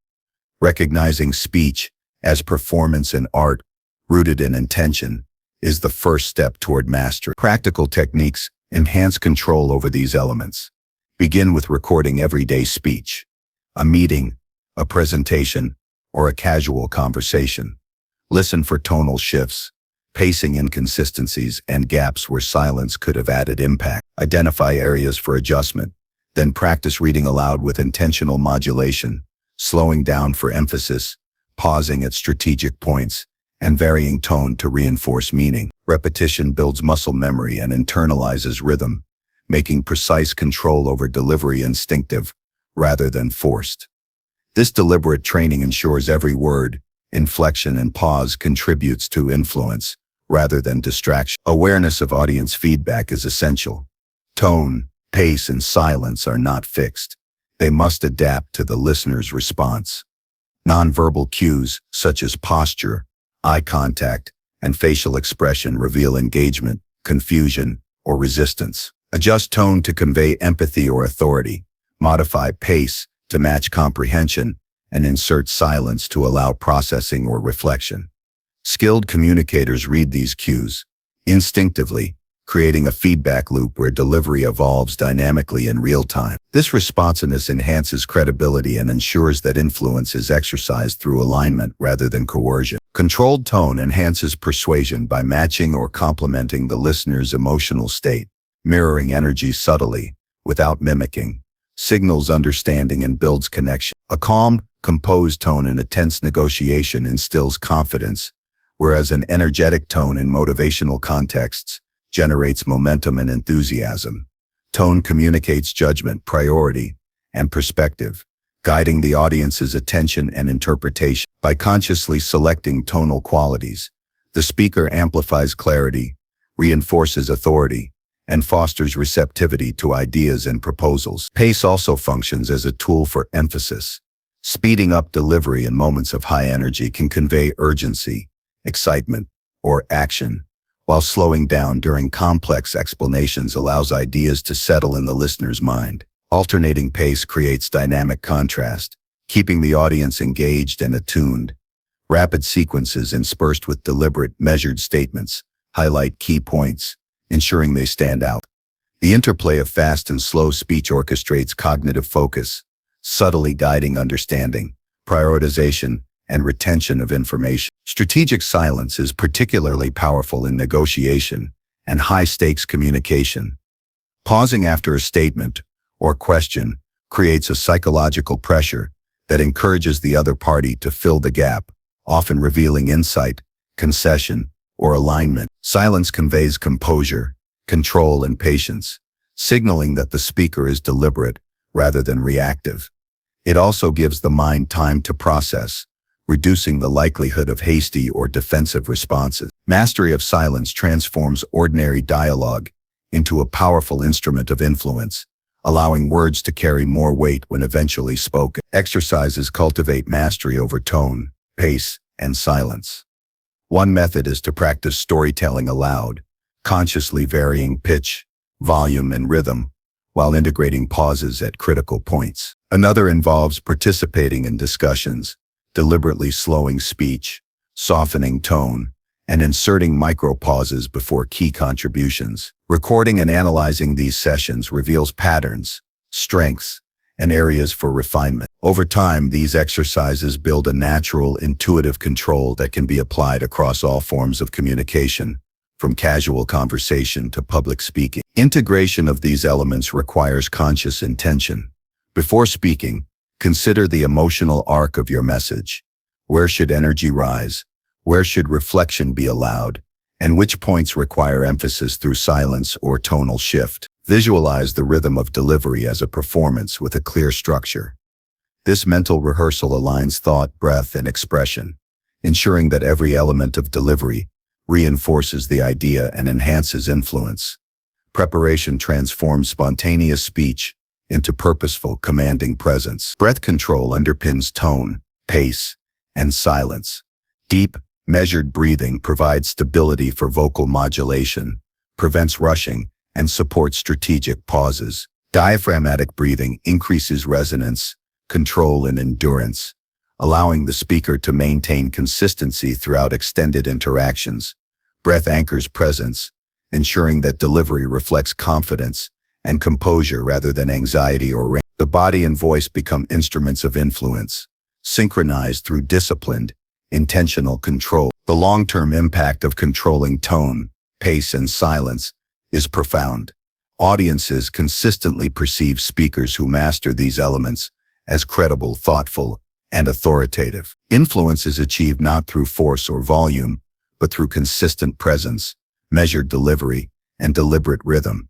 Recognizing speech as performance and art rooted in intention is the first step toward mastery. Practical techniques enhance control over these elements. Begin with recording everyday speech, a meeting, a presentation, or a casual conversation. Listen for tonal shifts, pacing inconsistencies, and gaps where silence could have added impact. Identify areas for adjustment, then practice reading aloud with intentional modulation, slowing down for emphasis, pausing at strategic points, and varying tone to reinforce meaning. Repetition builds muscle memory and internalizes rhythm, making precise control over delivery instinctive rather than forced. This deliberate training ensures every word, inflection, and pause contributes to influence rather than distraction. Awareness of audience feedback is essential. Tone, pace, and silence are not fixed. They must adapt to the listener's response. Nonverbal cues, such as posture, eye contact, and facial expression reveal engagement, confusion, or resistance. Adjust tone to convey empathy or authority, modify pace to match comprehension, and insert silence to allow processing or reflection. Skilled communicators read these cues instinctively, creating a feedback loop where delivery evolves dynamically in real time. This responsiveness enhances credibility and ensures that influence is exercised through alignment rather than coercion. Controlled tone enhances persuasion by matching or complementing the listener's emotional state. Mirroring energy subtly, without mimicking, signals understanding and builds connection. A calm, composed tone in a tense negotiation instills confidence, whereas an energetic tone in motivational contexts generates momentum and enthusiasm. Tone communicates judgment, priority, and perspective, guiding the audience's attention and interpretation. By consciously selecting tonal qualities, the speaker amplifies clarity, reinforces authority, and fosters receptivity to ideas and proposals. Pace also functions as a tool for emphasis. Speeding up delivery in moments of high energy can convey urgency, excitement, or action, while slowing down during complex explanations allows ideas to settle in the listener's mind. Alternating pace creates dynamic contrast, keeping the audience engaged and attuned. Rapid sequences interspersed with deliberate, measured statements highlight key points, ensuring they stand out. The interplay of fast and slow speech orchestrates cognitive focus, subtly guiding understanding, prioritization, and retention of information. Strategic silence is particularly powerful in negotiation and high-stakes communication. Pausing after a statement or question creates a psychological pressure that encourages the other party to fill the gap, often revealing insight, concession, or alignment. Silence conveys composure, control, and patience, signaling that the speaker is deliberate rather than reactive. It also gives the mind time to process, reducing the likelihood of hasty or defensive responses. Mastery of silence transforms ordinary dialogue into a powerful instrument of influence, allowing words to carry more weight when eventually spoken. Exercises cultivate mastery over tone, pace, and silence. One method is to practice storytelling aloud, consciously varying pitch, volume, and rhythm, while integrating pauses at critical points. Another involves participating in discussions, deliberately slowing speech, softening tone, and inserting micro-pauses before key contributions. Recording and analyzing these sessions reveals patterns, strengths, and areas for refinement. Over time, these exercises build a natural, intuitive control that can be applied across all forms of communication, from casual conversation to public speaking. Integration of these elements requires conscious intention. Before speaking, consider the emotional arc of your message. Where should energy rise? Where should reflection be allowed? And which points require emphasis through silence or tonal shift? Visualize the rhythm of delivery as a performance with a clear structure. This mental rehearsal aligns thought, breath, and expression, ensuring that every element of delivery reinforces the idea and enhances influence. Preparation transforms spontaneous speech into purposeful, commanding presence. Breath control underpins tone, pace, and silence. Deep, measured breathing provides stability for vocal modulation, prevents rushing, and supports strategic pauses. Diaphragmatic breathing increases resonance, control, and endurance, allowing the speaker to maintain consistency throughout extended interactions. Breath anchors presence, ensuring that delivery reflects confidence and composure rather than anxiety or rage. The body and voice become instruments of influence, synchronized through disciplined, intentional control. The long-term impact of controlling tone, pace, and silence is profound. Audiences consistently perceive speakers who master these elements as credible, thoughtful, and authoritative. Influence is achieved not through force or volume, but through consistent presence, measured delivery, and deliberate rhythm.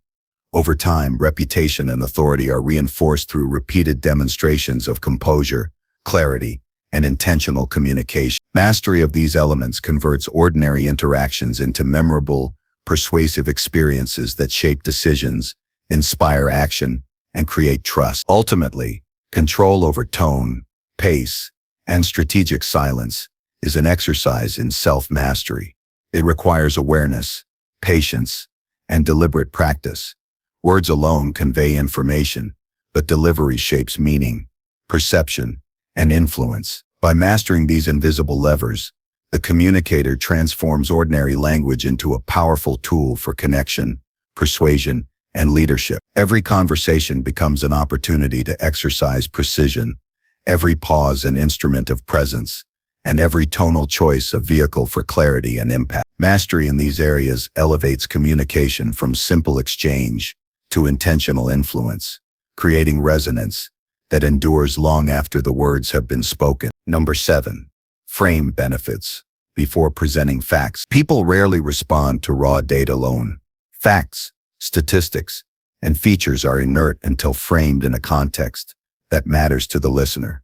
Over time, reputation and authority are reinforced through repeated demonstrations of composure, clarity, and intentional communication. Mastery of these elements converts ordinary interactions into memorable, persuasive experiences that shape decisions, inspire action, and create trust. Ultimately, control over tone, pace, and strategic silence is an exercise in self-mastery. It requires awareness, patience, and deliberate practice. Words alone convey information, but delivery shapes meaning, perception, and influence. By mastering these invisible levers, the communicator transforms ordinary language into a powerful tool for connection, persuasion, and leadership. Every conversation becomes an opportunity to exercise precision, every pause an instrument of presence, and every tonal choice a vehicle for clarity and impact. Mastery in these areas elevates communication from simple exchange to intentional influence, creating resonance that endures long after the words have been spoken. Number 7. Frame benefits. Before presenting facts, people rarely respond to raw data alone. Facts, statistics, and features are inert until framed in a context that matters to the listener.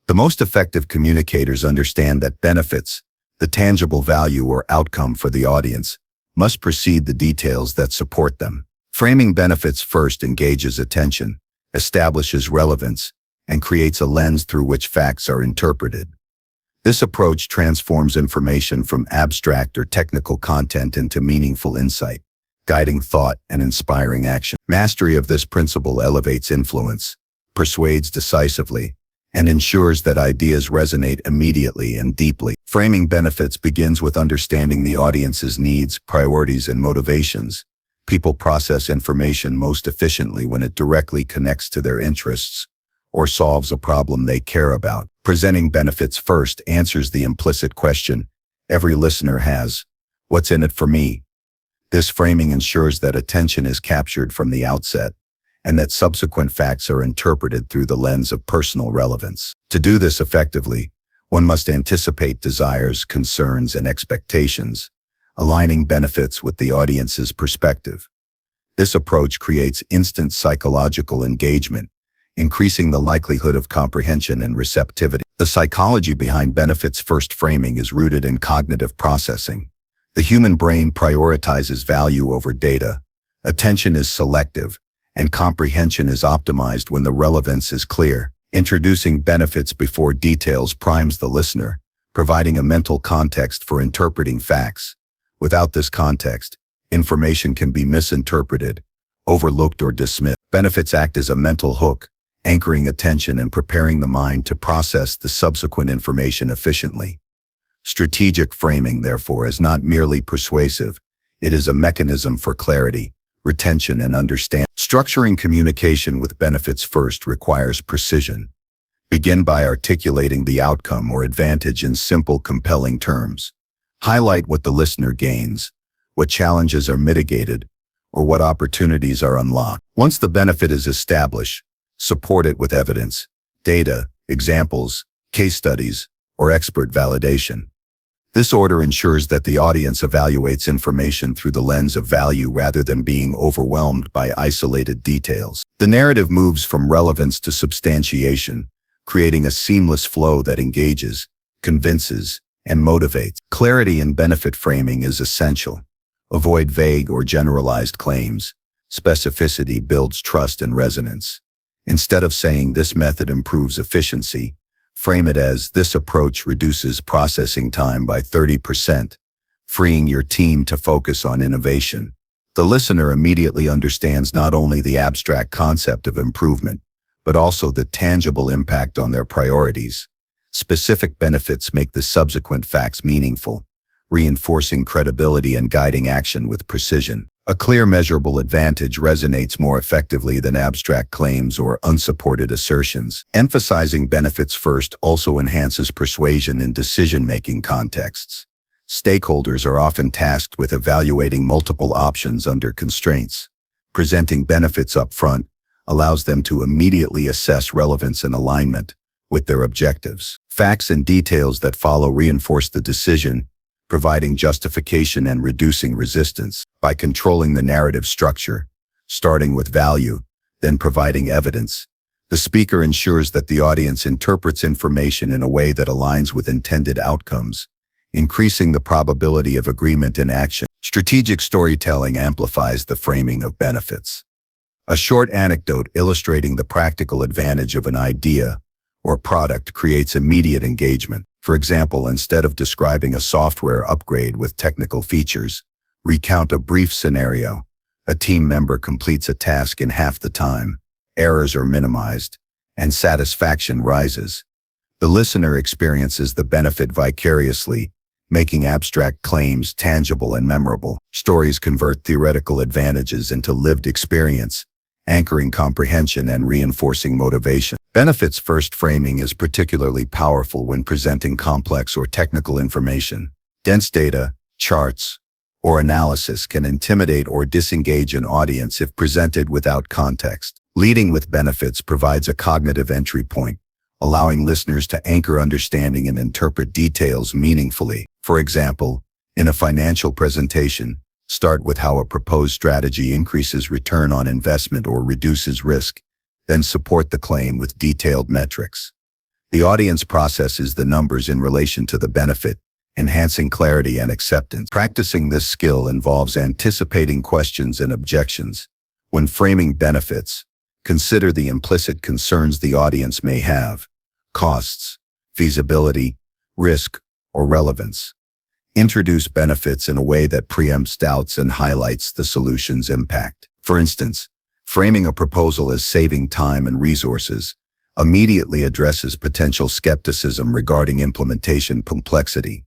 The most effective communicators understand that benefits, the tangible value or outcome for the audience, must precede the details that support them. Framing benefits first engages attention, establishes relevance, and creates a lens through which facts are interpreted. This approach transforms information from abstract or technical content into meaningful insight, guiding thought and inspiring action. Mastery of this principle elevates influence, persuades decisively, and ensures that ideas resonate immediately and deeply. Framing benefits begins with understanding the audience's needs, priorities, and motivations. People process information most efficiently when it directly connects to their interests or solves a problem they care about. Presenting benefits first answers the implicit question every listener has: what's in it for me? This framing ensures that attention is captured from the outset and that subsequent facts are interpreted through the lens of personal relevance. To do this effectively, one must anticipate desires, concerns, and expectations, aligning benefits with the audience's perspective. This approach creates instant psychological engagement, increasing the likelihood of comprehension and receptivity. The psychology behind benefits first framing is rooted in cognitive processing. The human brain prioritizes value over data, attention is selective, and comprehension is optimized when the relevance is clear. Introducing benefits before details primes the listener, providing a mental context for interpreting facts. Without this context, information can be misinterpreted, overlooked, or dismissed. Benefits act as a mental hook, anchoring attention and preparing the mind to process the subsequent information efficiently. Strategic framing, therefore, is not merely persuasive. It is a mechanism for clarity, retention, and understanding. Structuring communication with benefits first requires precision. Begin by articulating the outcome or advantage in simple, compelling terms. Highlight what the listener gains, what challenges are mitigated, or what opportunities are unlocked. Once the benefit is established, support it with evidence, data, examples, case studies, or expert validation. This order ensures that the audience evaluates information through the lens of value rather than being overwhelmed by isolated details. The narrative moves from relevance to substantiation, creating a seamless flow that engages, convinces, and motivates. Clarity in benefit framing is essential. Avoid vague or generalized claims. Specificity builds trust and resonance. Instead of saying this method improves efficiency, frame it as this approach reduces processing time by 30%, freeing your team to focus on innovation. The listener immediately understands not only the abstract concept of improvement, but also the tangible impact on their priorities. Specific benefits make the subsequent facts meaningful, reinforcing credibility and guiding action with precision. A clear measurable advantage resonates more effectively than abstract claims or unsupported assertions. Emphasizing benefits first also enhances persuasion in decision-making contexts. Stakeholders are often tasked with evaluating multiple options under constraints. Presenting benefits up front allows them to immediately assess relevance and alignment with their objectives. Facts and details that follow reinforce the decision, providing justification and reducing resistance. By controlling the narrative structure, starting with value, then providing evidence, the speaker ensures that the audience interprets information in a way that aligns with intended outcomes, increasing the probability of agreement in action. Strategic storytelling amplifies the framing of benefits. A short anecdote illustrating the practical advantage of an idea or product creates immediate engagement. For example, instead of describing a software upgrade with technical features, recount a brief scenario. A team member completes a task in half the time, errors are minimized, and satisfaction rises. The listener experiences the benefit vicariously, making abstract claims tangible and memorable. Stories convert theoretical advantages into lived experience, anchoring comprehension and reinforcing motivation. Benefits first framing is particularly powerful when presenting complex or technical information. Dense data, charts, or analysis can intimidate or disengage an audience if presented without context. Leading with benefits provides a cognitive entry point, allowing listeners to anchor understanding and interpret details meaningfully. For example, in a financial presentation, start with how a proposed strategy increases return on investment or reduces risk, then support the claim with detailed metrics. The audience processes the numbers in relation to the benefit, enhancing clarity and acceptance. Practicing this skill involves anticipating questions and objections. When framing benefits, consider the implicit concerns the audience may have: costs, feasibility, risk, or relevance. Introduce benefits in a way that preempts doubts and highlights the solution's impact. For instance, framing a proposal as saving time and resources immediately addresses potential skepticism regarding implementation complexity.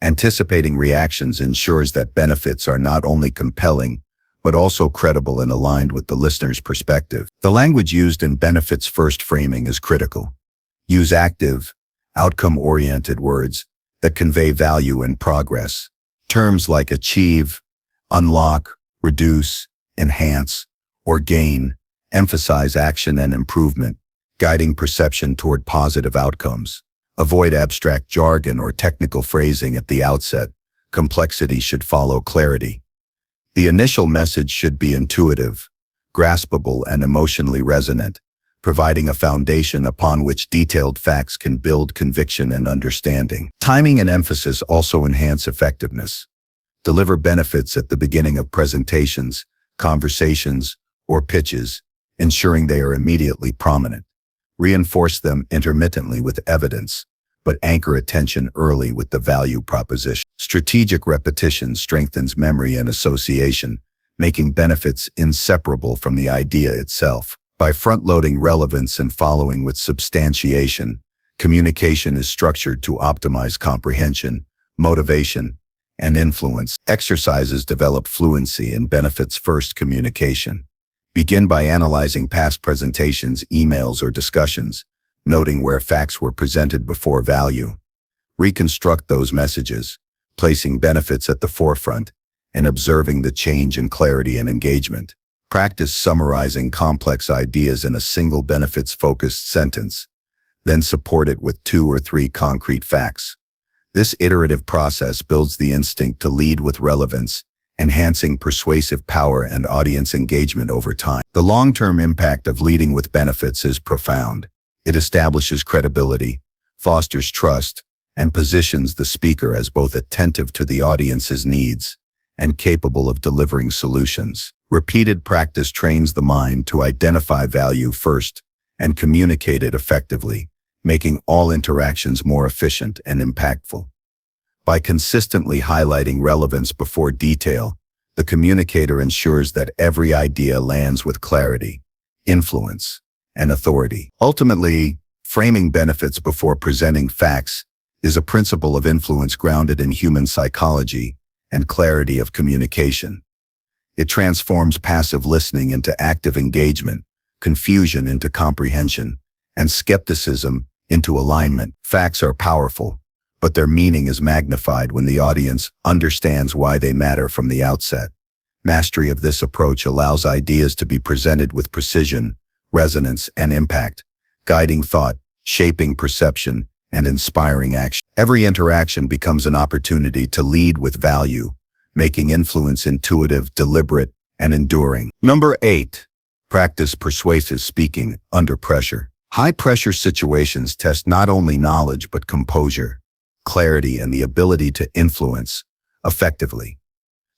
Anticipating reactions ensures that benefits are not only compelling, but also credible and aligned with the listener's perspective. The language used in benefits first framing is critical. Use active, outcome-oriented words that convey value and progress. Terms like achieve, unlock, reduce, enhance, or gain emphasize action and improvement, guiding perception toward positive outcomes. Avoid abstract jargon or technical phrasing at the outset. Complexity should follow clarity. The initial message should be intuitive, graspable, and emotionally resonant, providing a foundation upon which detailed facts can build conviction and understanding. Timing and emphasis also enhance effectiveness. Deliver benefits at the beginning of presentations, conversations, or pitches, ensuring they are immediately prominent. Reinforce them intermittently with evidence, but anchor attention early with the value proposition. Strategic repetition strengthens memory and association, making benefits inseparable from the idea itself. By front-loading relevance and following with substantiation, communication is structured to optimize comprehension, motivation, and influence. Exercises develop fluency in benefits-first communication. Begin by analyzing past presentations, emails, or discussions, noting where facts were presented before value. Reconstruct those messages, placing benefits at the forefront, and observing the change in clarity and engagement. Practice summarizing complex ideas in a single benefits-focused sentence, then support it with 2 or 3 concrete facts. This iterative process builds the instinct to lead with relevance, enhancing persuasive power and audience engagement over time. The long-term impact of leading with benefits is profound. It establishes credibility, fosters trust, and positions the speaker as both attentive to the audience's needs and capable of delivering solutions. Repeated practice trains the mind to identify value first and communicate it effectively, making all interactions more efficient and impactful. By consistently highlighting relevance before detail, the communicator ensures that every idea lands with clarity, influence, and authority. Ultimately, framing benefits before presenting facts is a principle of influence grounded in human psychology and clarity of communication. It transforms passive listening into active engagement, confusion into comprehension, and skepticism into alignment. Facts are powerful, but their meaning is magnified when the audience understands why they matter from the outset. Mastery of this approach allows ideas to be presented with precision, resonance, and impact, guiding thought, shaping perception, and inspiring action. Every interaction becomes an opportunity to lead with value, making influence intuitive, deliberate, and enduring. Number 8. Practice persuasive speaking under pressure. High-pressure situations test not only knowledge but composure, clarity, and the ability to influence effectively.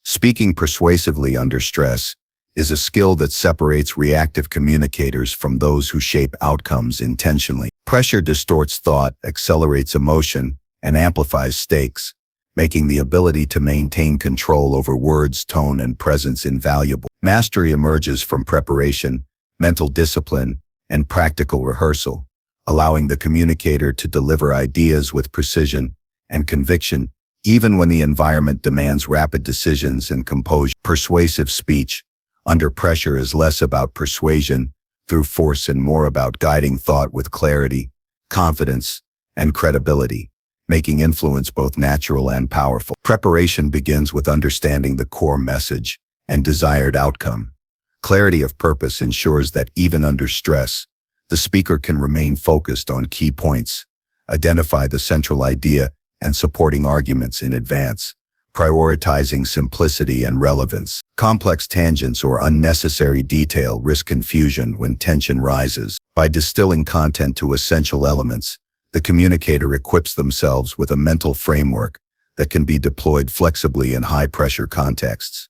Speaking persuasively under stress is a skill that separates reactive communicators from those who shape outcomes intentionally. Pressure distorts thought, accelerates emotion, and amplifies stakes, making the ability to maintain control over words, tone, and presence invaluable. Mastery emerges from preparation, mental discipline, and practical rehearsal, allowing the communicator to deliver ideas with precision and conviction, even when the environment demands rapid decisions and composure. Persuasive speech under pressure is less about persuasion through force and more about guiding thought with clarity, confidence, and credibility, making influence both natural and powerful. Preparation begins with understanding the core message and desired outcome. Clarity of purpose ensures that even under stress, the speaker can remain focused on key points, identify the central idea, and supporting arguments in advance, prioritizing simplicity and relevance. Complex tangents or unnecessary detail risk confusion when tension rises. By distilling content to essential elements, the communicator equips themselves with a mental framework that can be deployed flexibly in high-pressure contexts,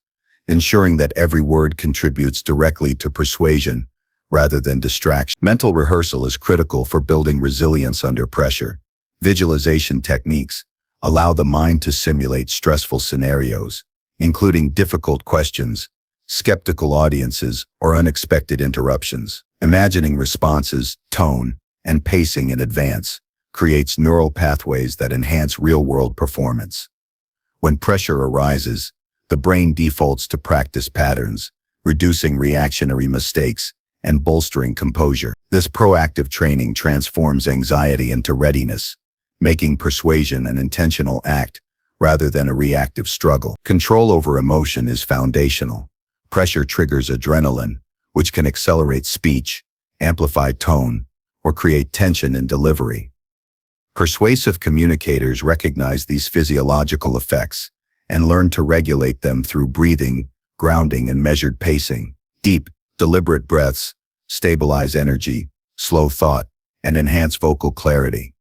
ensuring that every word contributes directly to persuasion rather than distraction. Mental rehearsal is critical for building resilience under pressure. Visualization techniques allow the mind to simulate stressful scenarios, including difficult questions, skeptical audiences, or unexpected interruptions. Imagining responses, tone, and pacing in advance creates neural pathways that enhance real-world performance. When pressure arises, the brain defaults to practice patterns, reducing reactionary mistakes and bolstering composure. This proactive training transforms anxiety into readiness, making persuasion an intentional act rather than a reactive struggle. Control over emotion is foundational. Pressure triggers adrenaline, which can accelerate speech, amplify tone, or create tension in delivery. Persuasive communicators recognize these physiological effects and learn to regulate them through breathing, grounding, and measured pacing. Deep, deliberate breaths stabilize energy, slow thought, and enhance vocal clarity.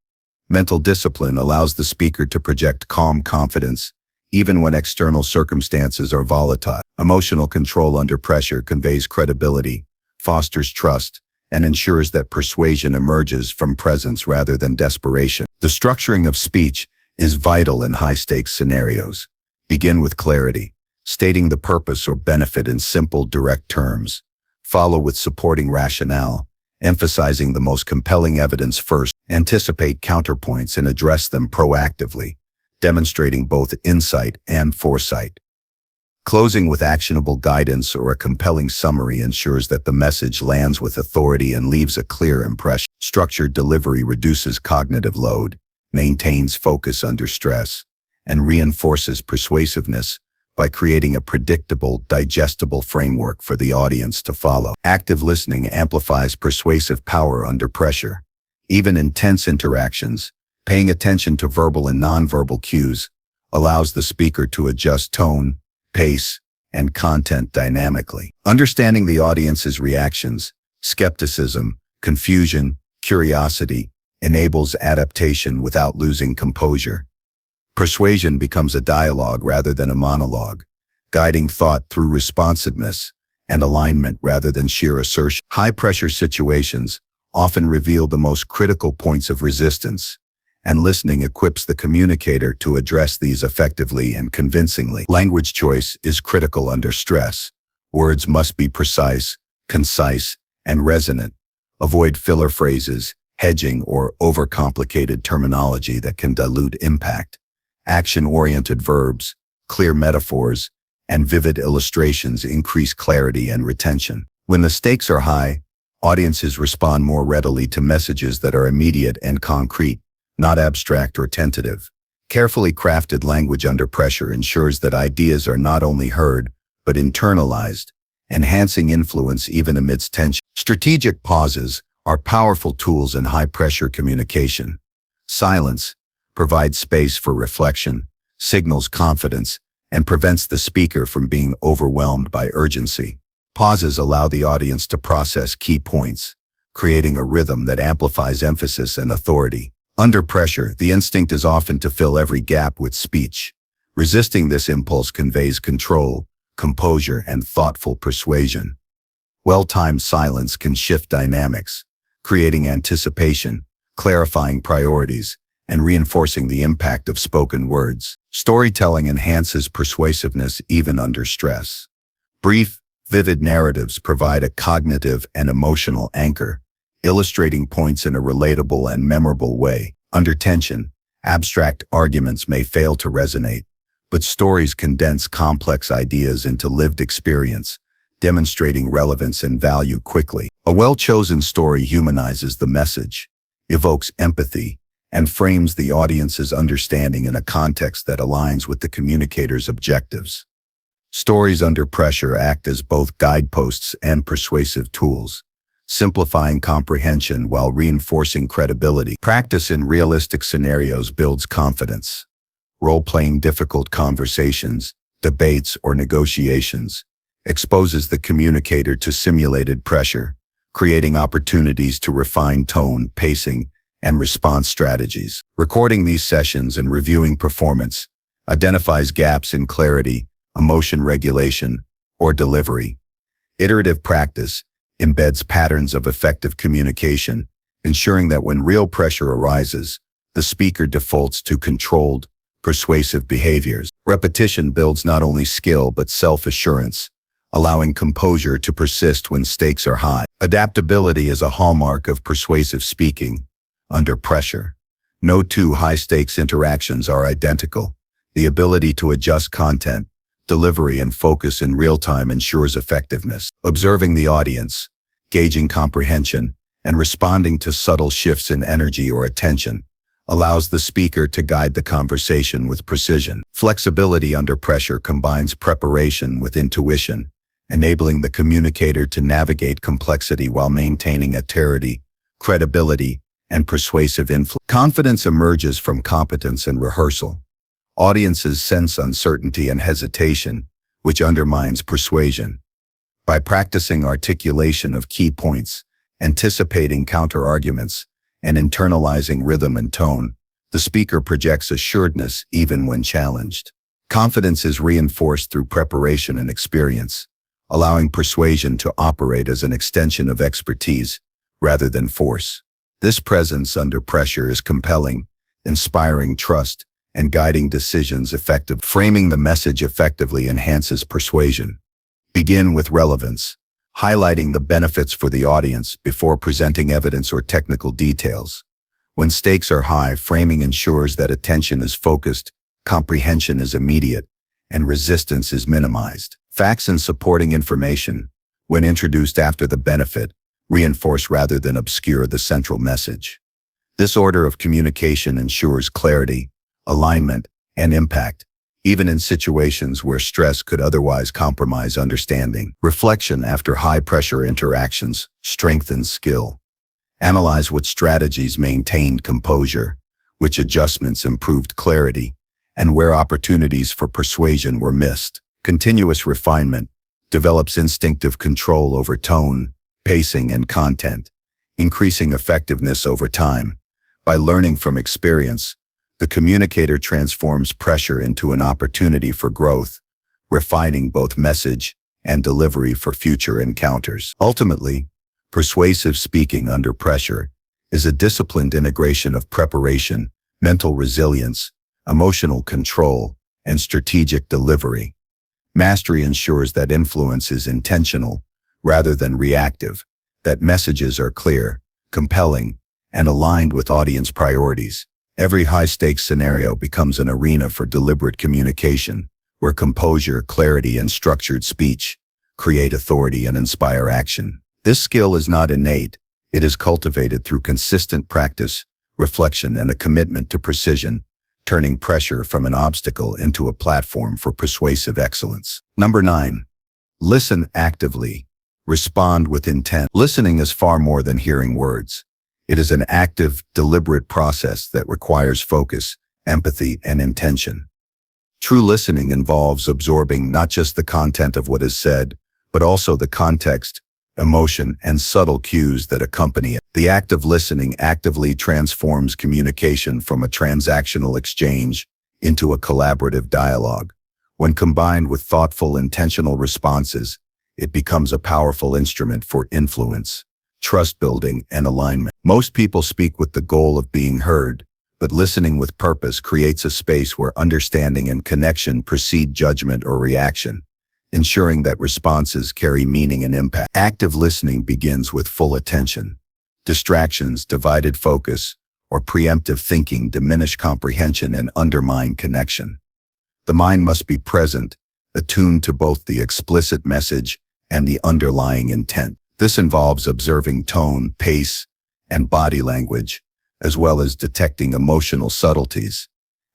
Mental discipline allows the speaker to project calm confidence, even when external circumstances are volatile. Emotional control under pressure conveys credibility, fosters trust, and ensures that persuasion emerges from presence rather than desperation. The structuring of speech is vital in high-stakes scenarios. Begin with clarity, stating the purpose or benefit in simple, direct terms. Follow with supporting rationale, emphasizing the most compelling evidence first. Anticipate counterpoints and address them proactively, demonstrating both insight and foresight. Closing with actionable guidance or a compelling summary ensures that the message lands with authority and leaves a clear impression. Structured delivery reduces cognitive load, maintains focus under stress, and reinforces persuasiveness by creating a predictable, digestible framework for the audience to follow. Active listening amplifies persuasive power under pressure. Even in tense interactions, paying attention to verbal and nonverbal cues allows the speaker to adjust tone, pace, and content dynamically. Understanding the audience's reactions, skepticism, confusion, curiosity, enables adaptation without losing composure. Persuasion becomes a dialogue rather than a monologue, guiding thought through responsiveness and alignment rather than sheer assertion. High-pressure situations often reveal the most critical points of resistance, and listening equips the communicator to address these effectively and convincingly. Language choice is critical under stress. Words must be precise, concise, and resonant. Avoid filler phrases, hedging, or overcomplicated terminology that can dilute impact. Action-oriented verbs, clear metaphors, and vivid illustrations increase clarity and retention. When the stakes are high, audiences respond more readily to messages that are immediate and concrete, not abstract or tentative. Carefully crafted language under pressure ensures that ideas are not only heard, but internalized, enhancing influence even amidst tension. Strategic pauses are powerful tools in high-pressure communication. Silence provides space for reflection, signals confidence, and prevents the speaker from being overwhelmed by urgency. Pauses allow the audience to process key points, creating a rhythm that amplifies emphasis and authority. Under pressure, the instinct is often to fill every gap with speech. Resisting this impulse conveys control, composure, and thoughtful persuasion. Well-timed silence can shift dynamics, creating anticipation, clarifying priorities, and reinforcing the impact of spoken words. Storytelling enhances persuasiveness even under stress. Brief, vivid narratives provide a cognitive and emotional anchor, illustrating points in a relatable and memorable way. Under tension, abstract arguments may fail to resonate, but stories condense complex ideas into lived experience, demonstrating relevance and value quickly. A well-chosen story humanizes the message, evokes empathy, and frames the audience's understanding in a context that aligns with the communicator's objectives. Stories under pressure act as both guideposts and persuasive tools, simplifying comprehension while reinforcing credibility. Practice in realistic scenarios builds confidence. Role-playing difficult conversations, debates, or negotiations exposes the communicator to simulated pressure, creating opportunities to refine tone, pacing, and response strategies. Recording these sessions and reviewing performance identifies gaps in clarity, emotion regulation, or delivery. Iterative practice embeds patterns of effective communication, ensuring that when real pressure arises, the speaker defaults to controlled, persuasive behaviors. Repetition builds not only skill but self-assurance, allowing composure to persist when stakes are high. Adaptability is a hallmark of persuasive speaking. Under pressure, no two high-stakes interactions are identical. The ability to adjust content, delivery, and focus in real time ensures effectiveness. Observing the audience, gauging comprehension, and responding to subtle shifts in energy or attention allows the speaker to guide the conversation with precision. Flexibility under pressure combines preparation with intuition, enabling the communicator to navigate complexity while maintaining authority, credibility, and persuasive influence. Confidence emerges from competence and rehearsal. Audiences sense uncertainty and hesitation, which undermines persuasion. By practicing articulation of key points, anticipating counter-arguments, and internalizing rhythm and tone, the speaker projects assuredness even when challenged. Confidence is reinforced through preparation and experience, allowing persuasion to operate as an extension of expertise rather than force. This presence under pressure is compelling, inspiring trust, and guiding decisions effectively. Framing the message effectively enhances persuasion. Begin with relevance, highlighting the benefits for the audience before presenting evidence or technical details. When stakes are high, framing ensures that attention is focused, comprehension is immediate, and resistance is minimized. Facts and supporting information, when introduced after the benefit, reinforce rather than obscure the central message. This order of communication ensures clarity, alignment, and impact, even in situations where stress could otherwise compromise understanding. Reflection after high-pressure interactions strengthens skill. Analyze what strategies maintained composure, which adjustments improved clarity, and where opportunities for persuasion were missed. Continuous refinement develops instinctive control over tone, pacing, and content, increasing effectiveness over time. By learning from experience, the communicator transforms pressure into an opportunity for growth, refining both message and delivery for future encounters. Ultimately, persuasive speaking under pressure is a disciplined integration of preparation, mental resilience, emotional control, and strategic delivery. Mastery ensures that influence is intentional rather than reactive, that messages are clear, compelling, and aligned with audience priorities. Every high-stakes scenario becomes an arena for deliberate communication, where composure, clarity, and structured speech create authority and inspire action. This skill is not innate. It is cultivated through consistent practice, reflection, and a commitment to precision, turning pressure from an obstacle into a platform for persuasive excellence. Number 9. Listen actively. Respond with intent. Listening is far more than hearing words. It is an active, deliberate process that requires focus, empathy, and intention. True listening involves absorbing not just the content of what is said, but also the context, emotion, and subtle cues that accompany it. The act of listening actively transforms communication from a transactional exchange into a collaborative dialogue. When combined with thoughtful, intentional responses, it becomes a powerful instrument for influence, trust building, and alignment. Most people speak with the goal of being heard, but listening with purpose creates a space where understanding and connection precede judgment or reaction, ensuring that responses carry meaning and impact. Active listening begins with full attention. Distractions, divided focus, or preemptive thinking diminish comprehension and undermine connection. The mind must be present, attuned to both the explicit message and the underlying intent. This involves observing tone, pace, and body language, as well as detecting emotional subtleties.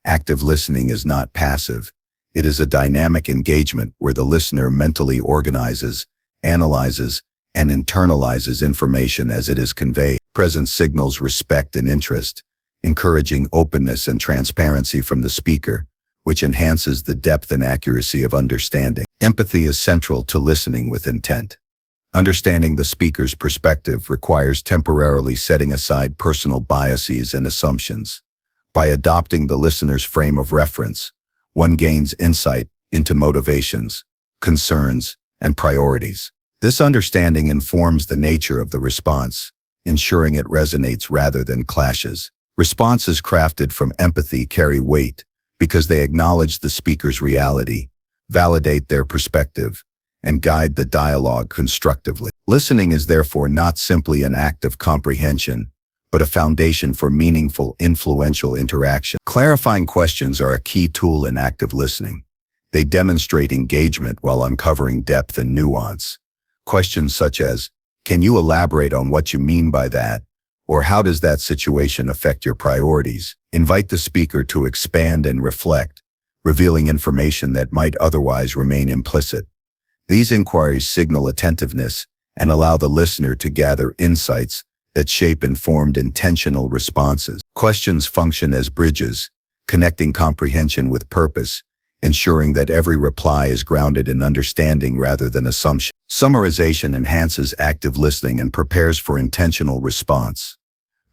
Active listening is not passive. It is a dynamic engagement where the listener mentally organizes, analyzes, and internalizes information as it is conveyed. Presence signals respect and interest, encouraging openness and transparency from the speaker, which enhances the depth and accuracy of understanding. Empathy is central to listening with intent. Understanding the speaker's perspective requires temporarily setting aside personal biases and assumptions. By adopting the listener's frame of reference, one gains insight into motivations, concerns, and priorities. This understanding informs the nature of the response, ensuring it resonates rather than clashes. Responses crafted from empathy carry weight because they acknowledge the speaker's reality, validate their perspective, and guide the dialogue constructively. Listening is therefore not simply an act of comprehension, but a foundation for meaningful, influential interaction. Clarifying questions are a key tool in active listening. They demonstrate engagement while uncovering depth and nuance. Questions such as, "Can you elaborate on what you mean by that?" or "How does that situation affect your priorities?" invite the speaker to expand and reflect, revealing information that might otherwise remain implicit. These inquiries signal attentiveness and allow the listener to gather insights that shape informed, intentional responses. Questions function as bridges, connecting comprehension with purpose, ensuring that every reply is grounded in understanding rather than assumption. Summarization enhances active listening and prepares for intentional response.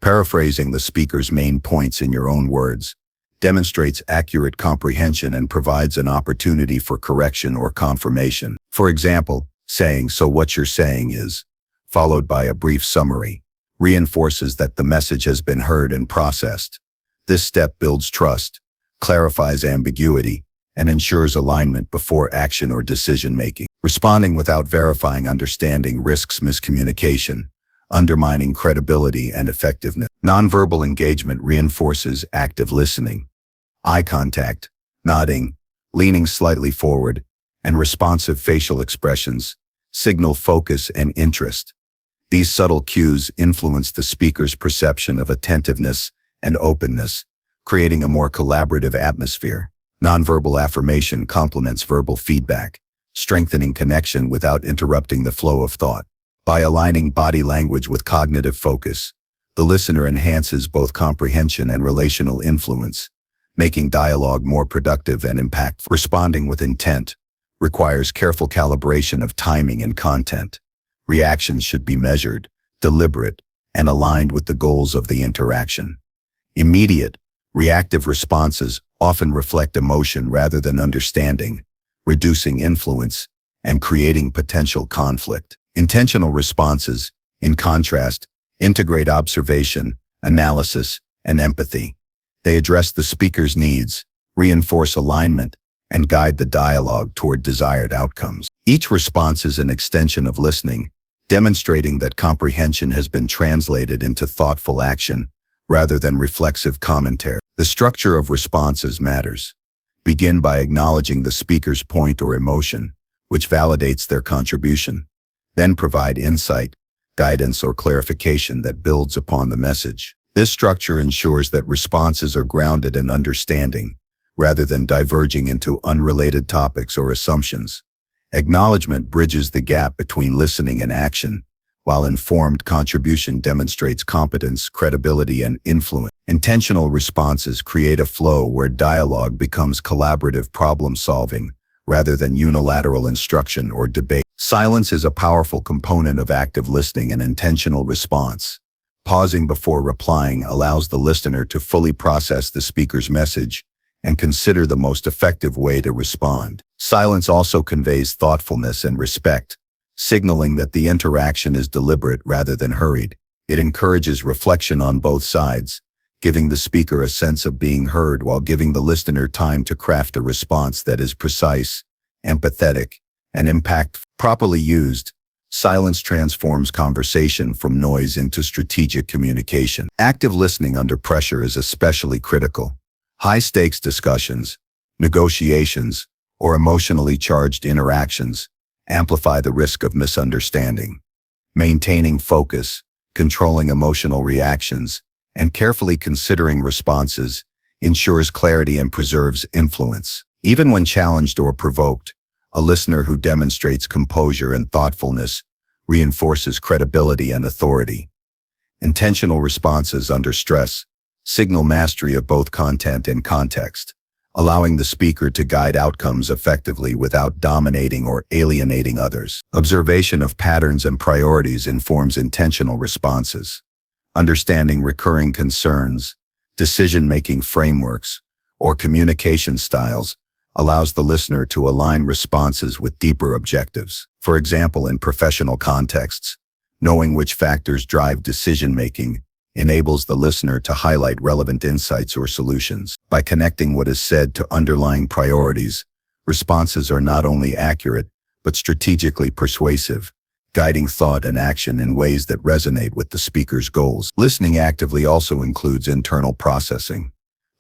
Paraphrasing the speaker's main points in your own words demonstrates accurate comprehension and provides an opportunity for correction or confirmation. For example, saying, "So what you're saying is," followed by a brief summary, reinforces that the message has been heard and processed. This step builds trust, clarifies ambiguity, and ensures alignment before action or decision-making. Responding without verifying understanding risks miscommunication, undermining credibility and effectiveness. Nonverbal engagement reinforces active listening. Eye contact, nodding, leaning slightly forward, and responsive facial expressions signal focus and interest. These subtle cues influence the speaker's perception of attentiveness and openness, creating a more collaborative atmosphere. Nonverbal affirmation complements verbal feedback, strengthening connection without interrupting the flow of thought. By aligning body language with cognitive focus, the listener enhances both comprehension and relational influence, making dialogue more productive and impactful. Responding with intent requires careful calibration of timing and content. Reactions should be measured, deliberate, and aligned with the goals of the interaction. Immediate, reactive responses often reflect emotion rather than understanding, reducing influence and creating potential conflict. Intentional responses, in contrast, integrate observation, analysis, and empathy. They address the speaker's needs, reinforce alignment, and guide the dialogue toward desired outcomes. Each response is an extension of listening, demonstrating that comprehension has been translated into thoughtful action rather than reflexive commentary. The structure of responses matters. Begin by acknowledging the speaker's point or emotion, which validates their contribution. Then provide insight, guidance, or clarification that builds upon the message. This structure ensures that responses are grounded in understanding, rather than diverging into unrelated topics or assumptions. Acknowledgement bridges the gap between listening and action, while informed contribution demonstrates competence, credibility, and influence. Intentional responses create a flow where dialogue becomes collaborative problem-solving, rather than unilateral instruction or debate. Silence is a powerful component of active listening and intentional response. Pausing before replying allows the listener to fully process the speaker's message and consider the most effective way to respond. Silence also conveys thoughtfulness and respect, signaling that the interaction is deliberate rather than hurried. It encourages reflection on both sides, giving the speaker a sense of being heard while giving the listener time to craft a response that is precise, empathetic, and impactful. Properly used, silence transforms conversation from noise into strategic communication. Active listening under pressure is especially critical. High-stakes discussions, negotiations, or emotionally charged interactions amplify the risk of misunderstanding. Maintaining focus, controlling emotional reactions, and carefully considering responses ensures clarity and preserves influence. Even when challenged or provoked, a listener who demonstrates composure and thoughtfulness reinforces credibility and authority. Intentional responses under stress signal mastery of both content and context, allowing the speaker to guide outcomes effectively without dominating or alienating others. Observation of patterns and priorities informs intentional responses. Understanding recurring concerns, decision-making frameworks, or communication styles allows the listener to align responses with deeper objectives. For example, in professional contexts, knowing which factors drive decision-making enables the listener to highlight relevant insights or solutions. By connecting what is said to underlying priorities, responses are not only accurate, but strategically persuasive, guiding thought and action in ways that resonate with the speaker's goals. Listening actively also includes internal processing.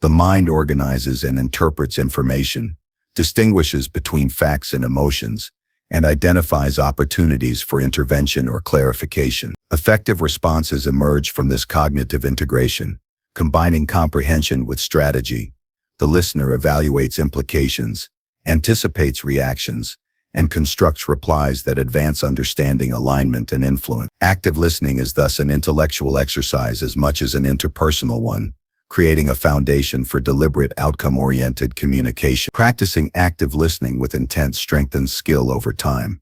The mind organizes and interprets information, distinguishes between facts and emotions, and identifies opportunities for intervention or clarification. Effective responses emerge from this cognitive integration, combining comprehension with strategy. The listener evaluates implications, anticipates reactions, and constructs replies that advance understanding, alignment, and influence. Active listening is thus an intellectual exercise as much as an interpersonal one, creating a foundation for deliberate, outcome-oriented communication. Practicing active listening with intent strengthens skill over time.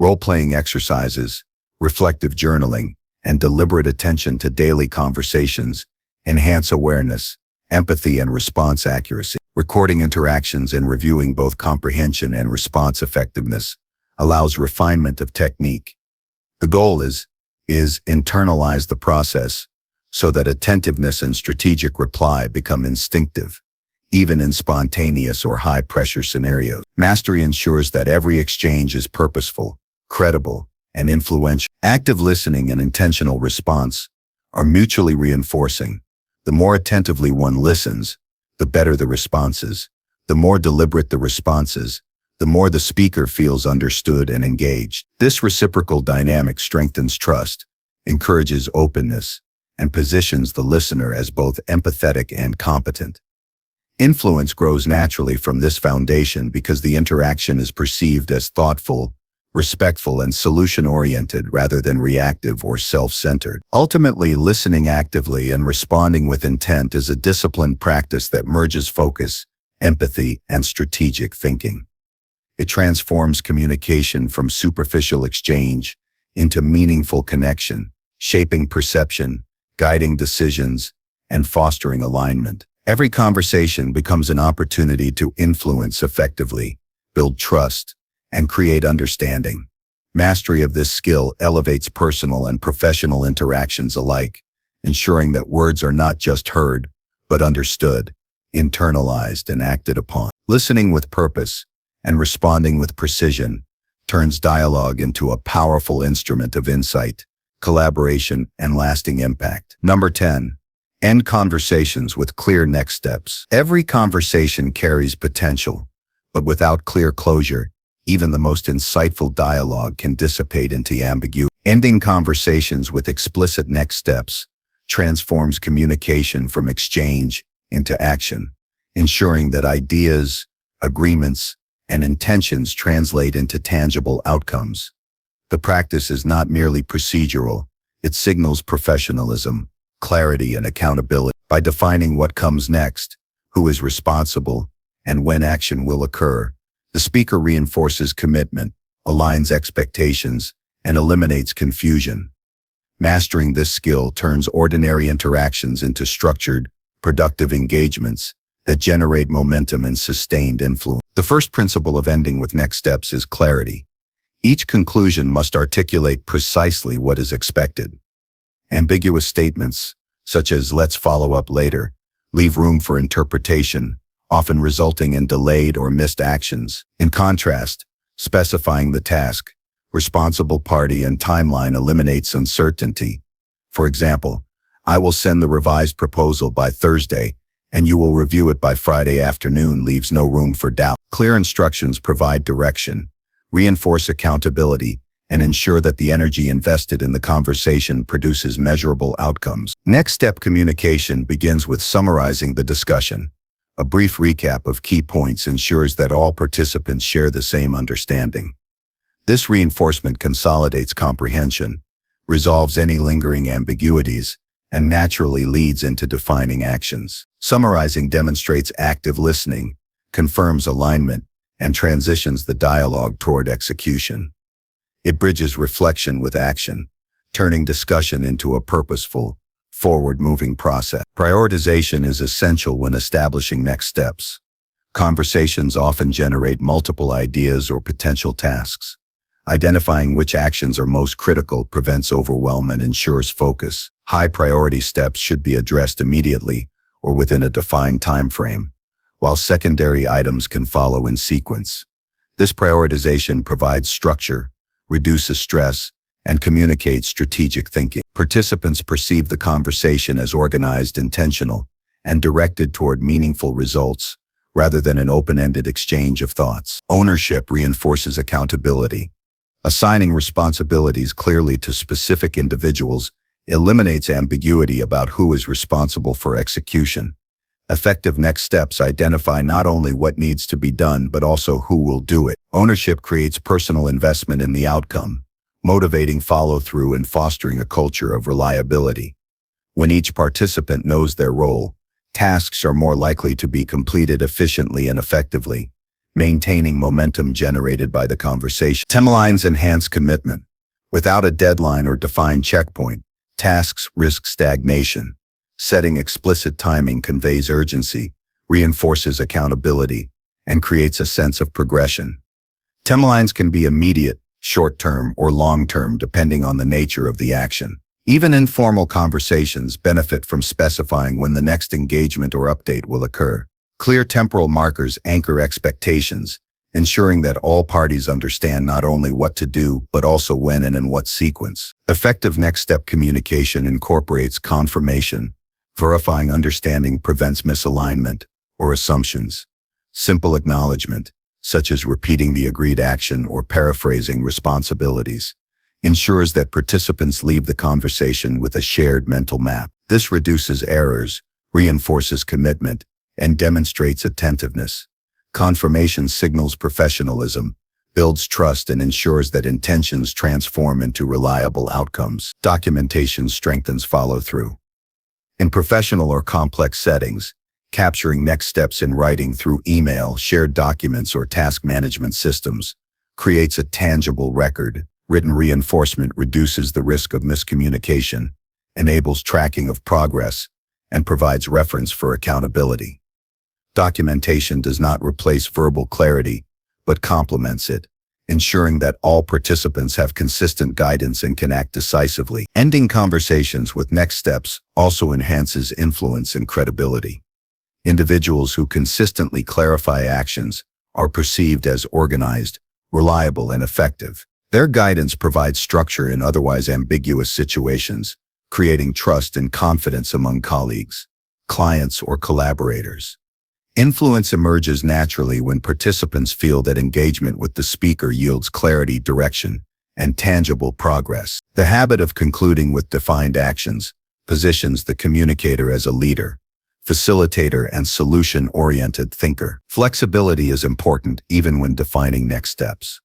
Role-playing exercises, reflective journaling, and deliberate attention to daily conversations enhance awareness, empathy, and response accuracy. Recording interactions and reviewing both comprehension and response effectiveness allows refinement of technique. The goal is internalize the process, so that attentiveness and strategic reply become instinctive, even in spontaneous or high-pressure scenarios. Mastery ensures that every exchange is purposeful, credible, and influential. Active listening and intentional response are mutually reinforcing. The more attentively one listens, the better the responses. The more deliberate the responses, the more the speaker feels understood and engaged. This reciprocal dynamic strengthens trust, encourages openness, and positions the listener as both empathetic and competent. Influence grows naturally from this foundation because the interaction is perceived as thoughtful, respectful, and solution-oriented rather than reactive or self-centered. Ultimately, listening actively and responding with intent is a disciplined practice that merges focus, empathy, and strategic thinking. It transforms communication from superficial exchange into meaningful connection, shaping perception, guiding decisions, and fostering alignment. Every conversation becomes an opportunity to influence effectively, build trust, and create understanding. Mastery of this skill elevates personal and professional interactions alike, ensuring that words are not just heard, but understood, internalized, and acted upon. Listening with purpose and responding with precision turns dialogue into a powerful instrument of insight, collaboration, and lasting impact. Number 10. End conversations with clear next steps. Every conversation carries potential, but without clear closure, even the most insightful dialogue can dissipate into ambiguity. Ending conversations with explicit next steps transforms communication from exchange into action, ensuring that ideas, agreements, and intentions translate into tangible outcomes. The practice is not merely procedural, it signals professionalism, clarity, and accountability. By defining what comes next, who is responsible, and when action will occur, the speaker reinforces commitment, aligns expectations, and eliminates confusion. Mastering this skill turns ordinary interactions into structured, productive engagements that generate momentum and sustained influence. The first principle of ending with next steps is clarity. Each conclusion must articulate precisely what is expected. Ambiguous statements, such as "let's follow up later," leave room for interpretation, often resulting in delayed or missed actions. In contrast, specifying the task, responsible party, and timeline eliminates uncertainty. For example, "I will send the revised proposal by Thursday, and you will review it by Friday afternoon," leaves no room for doubt. Clear instructions provide direction, reinforce accountability, and ensure that the energy invested in the conversation produces measurable outcomes. Next step communication begins with summarizing the discussion. A brief recap of key points ensures that all participants share the same understanding. This reinforcement consolidates comprehension, resolves any lingering ambiguities, and naturally leads into defining actions. Summarizing demonstrates active listening, confirms alignment, and transitions the dialogue toward execution. It bridges reflection with action, turning discussion into a purposeful, forward-moving process. Prioritization is essential when establishing next steps. Conversations often generate multiple ideas or potential tasks. Identifying which actions are most critical prevents overwhelm and ensures focus. High-priority steps should be addressed immediately or within a defined time frame, while secondary items can follow in sequence. This prioritization provides structure, reduces stress, and communicates strategic thinking. Participants perceive the conversation as organized, intentional, and directed toward meaningful results, rather than an open-ended exchange of thoughts. Ownership reinforces accountability. Assigning responsibilities clearly to specific individuals eliminates ambiguity about who is responsible for execution. Effective next steps identify not only what needs to be done, but also who will do it. Ownership creates personal investment in the outcome, motivating follow-through and fostering a culture of reliability. When each participant knows their role, tasks are more likely to be completed efficiently and effectively, maintaining momentum generated by the conversation. Timelines enhance commitment. Without a deadline or defined checkpoint, tasks risk stagnation. Setting explicit timing conveys urgency, reinforces accountability, and creates a sense of progression. Timelines can be immediate, short-term, or long-term depending on the nature of the action. Even informal conversations benefit from specifying when the next engagement or update will occur. Clear temporal markers anchor expectations, ensuring that all parties understand not only what to do, but also when and in what sequence. Effective next step communication incorporates confirmation. Verifying understanding prevents misalignment or assumptions. Simple acknowledgement, such as repeating the agreed action or paraphrasing responsibilities, ensures that participants leave the conversation with a shared mental map. This reduces errors, reinforces commitment, and demonstrates attentiveness. Confirmation signals professionalism, builds trust, and ensures that intentions transform into reliable outcomes. Documentation strengthens follow-through. In professional or complex settings, capturing next steps in writing through email, shared documents, or task management systems creates a tangible record. Written reinforcement reduces the risk of miscommunication, enables tracking of progress, and provides reference for accountability. Documentation does not replace verbal clarity, but complements it, ensuring that all participants have consistent guidance and can act decisively. Ending conversations with next steps also enhances influence and credibility. Individuals who consistently clarify actions are perceived as organized, reliable, and effective. Their guidance provides structure in otherwise ambiguous situations, creating trust and confidence among colleagues, clients, or collaborators. Influence emerges naturally when participants feel that engagement with the speaker yields clarity, direction, and tangible progress. The habit of concluding with defined actions positions the communicator as a leader, facilitator, and solution-oriented thinker. Flexibility is important even when defining next steps.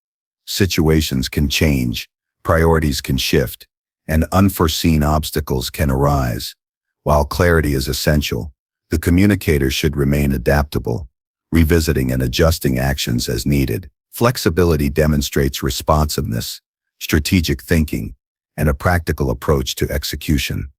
Situations can change, priorities can shift, and unforeseen obstacles can arise. While clarity is essential, the communicator should remain adaptable, revisiting and adjusting actions as needed. Flexibility demonstrates responsiveness, strategic thinking, and a practical approach to execution.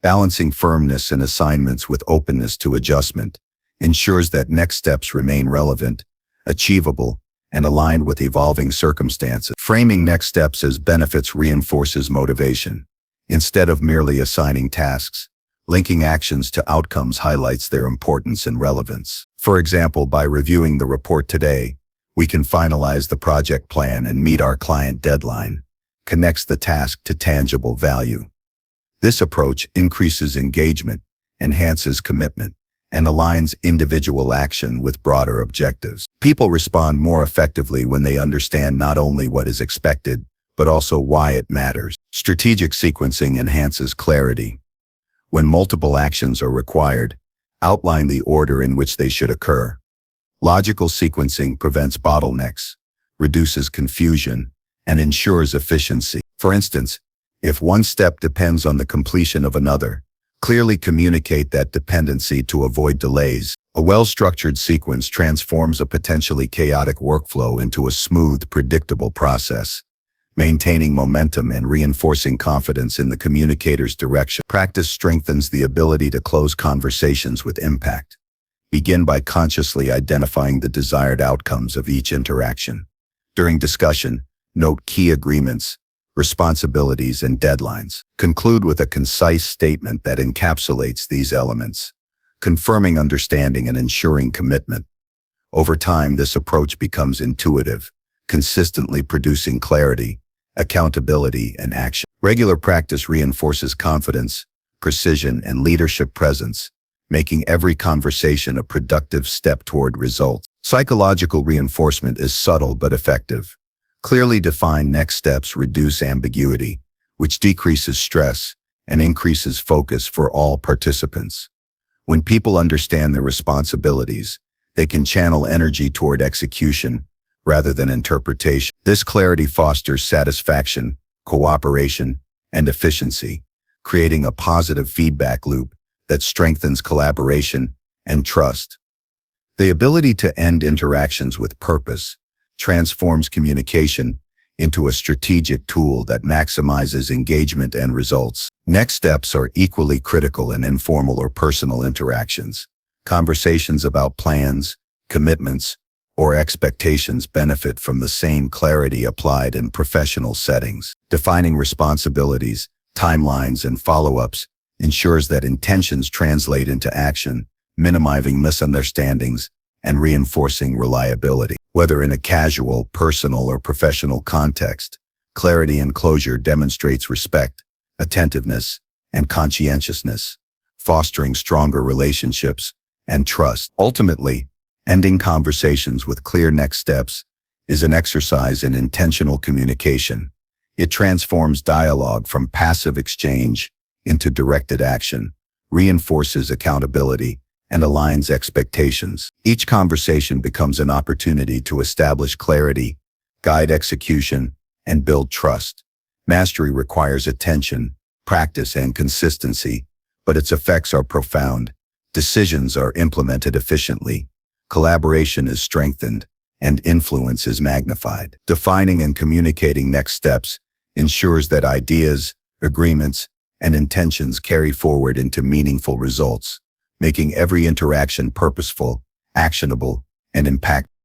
Balancing firmness in assignments with openness to adjustment ensures that next steps remain relevant, achievable, and aligned with evolving circumstances. Framing next steps as benefits reinforces motivation. Instead of merely assigning tasks, linking actions to outcomes highlights their importance and relevance. For example, by reviewing the report today, we can finalize the project plan and meet our client deadline, connects the task to tangible value. This approach increases engagement, enhances commitment, and aligns individual action with broader objectives. People respond more effectively when they understand not only what is expected, but also why it matters. Strategic sequencing enhances clarity. When multiple actions are required, outline the order in which they should occur. Logical sequencing prevents bottlenecks, reduces confusion, and ensures efficiency. For instance, if one step depends on the completion of another, clearly communicate that dependency to avoid delays. A well-structured sequence transforms a potentially chaotic workflow into a smooth, predictable process, maintaining momentum and reinforcing confidence in the communicator's direction. Practice strengthens the ability to close conversations with impact. Begin by consciously identifying the desired outcomes of each interaction. During discussion, note key agreements, responsibilities, and deadlines. Conclude with a concise statement that encapsulates these elements, confirming understanding and ensuring commitment. Over time, this approach becomes intuitive, consistently producing clarity, accountability, and action. Regular practice reinforces confidence, precision, and leadership presence, making every conversation a productive step toward results. Psychological reinforcement is subtle but effective. Clearly defined next steps reduce ambiguity, which decreases stress and increases focus for all participants. When people understand their responsibilities, they can channel energy toward execution rather than interpretation. This clarity fosters satisfaction, cooperation, and efficiency, creating a positive feedback loop that strengthens collaboration and trust. The ability to end interactions with purpose transforms communication into a strategic tool that maximizes engagement and results. Next steps are equally critical in informal or personal interactions. Conversations about plans, commitments, or expectations benefit from the same clarity applied in professional settings. Defining responsibilities, timelines, and follow-ups ensures that intentions translate into action, minimizing misunderstandings and reinforcing reliability. Whether in a casual, personal, or professional context, clarity and closure demonstrates respect, attentiveness, and conscientiousness, fostering stronger relationships and trust. Ultimately, ending conversations with clear next steps is an exercise in intentional communication. It transforms dialogue from passive exchange into directed action, reinforces accountability, and aligns expectations. Each conversation becomes an opportunity to establish clarity, guide execution, and build trust. Mastery requires attention, practice, and consistency, but its effects are profound. Decisions are implemented efficiently, collaboration is strengthened, and influence is magnified. Defining and communicating next steps ensures that ideas, agreements, and intentions carry forward into meaningful results, making every interaction purposeful, actionable, and impactful.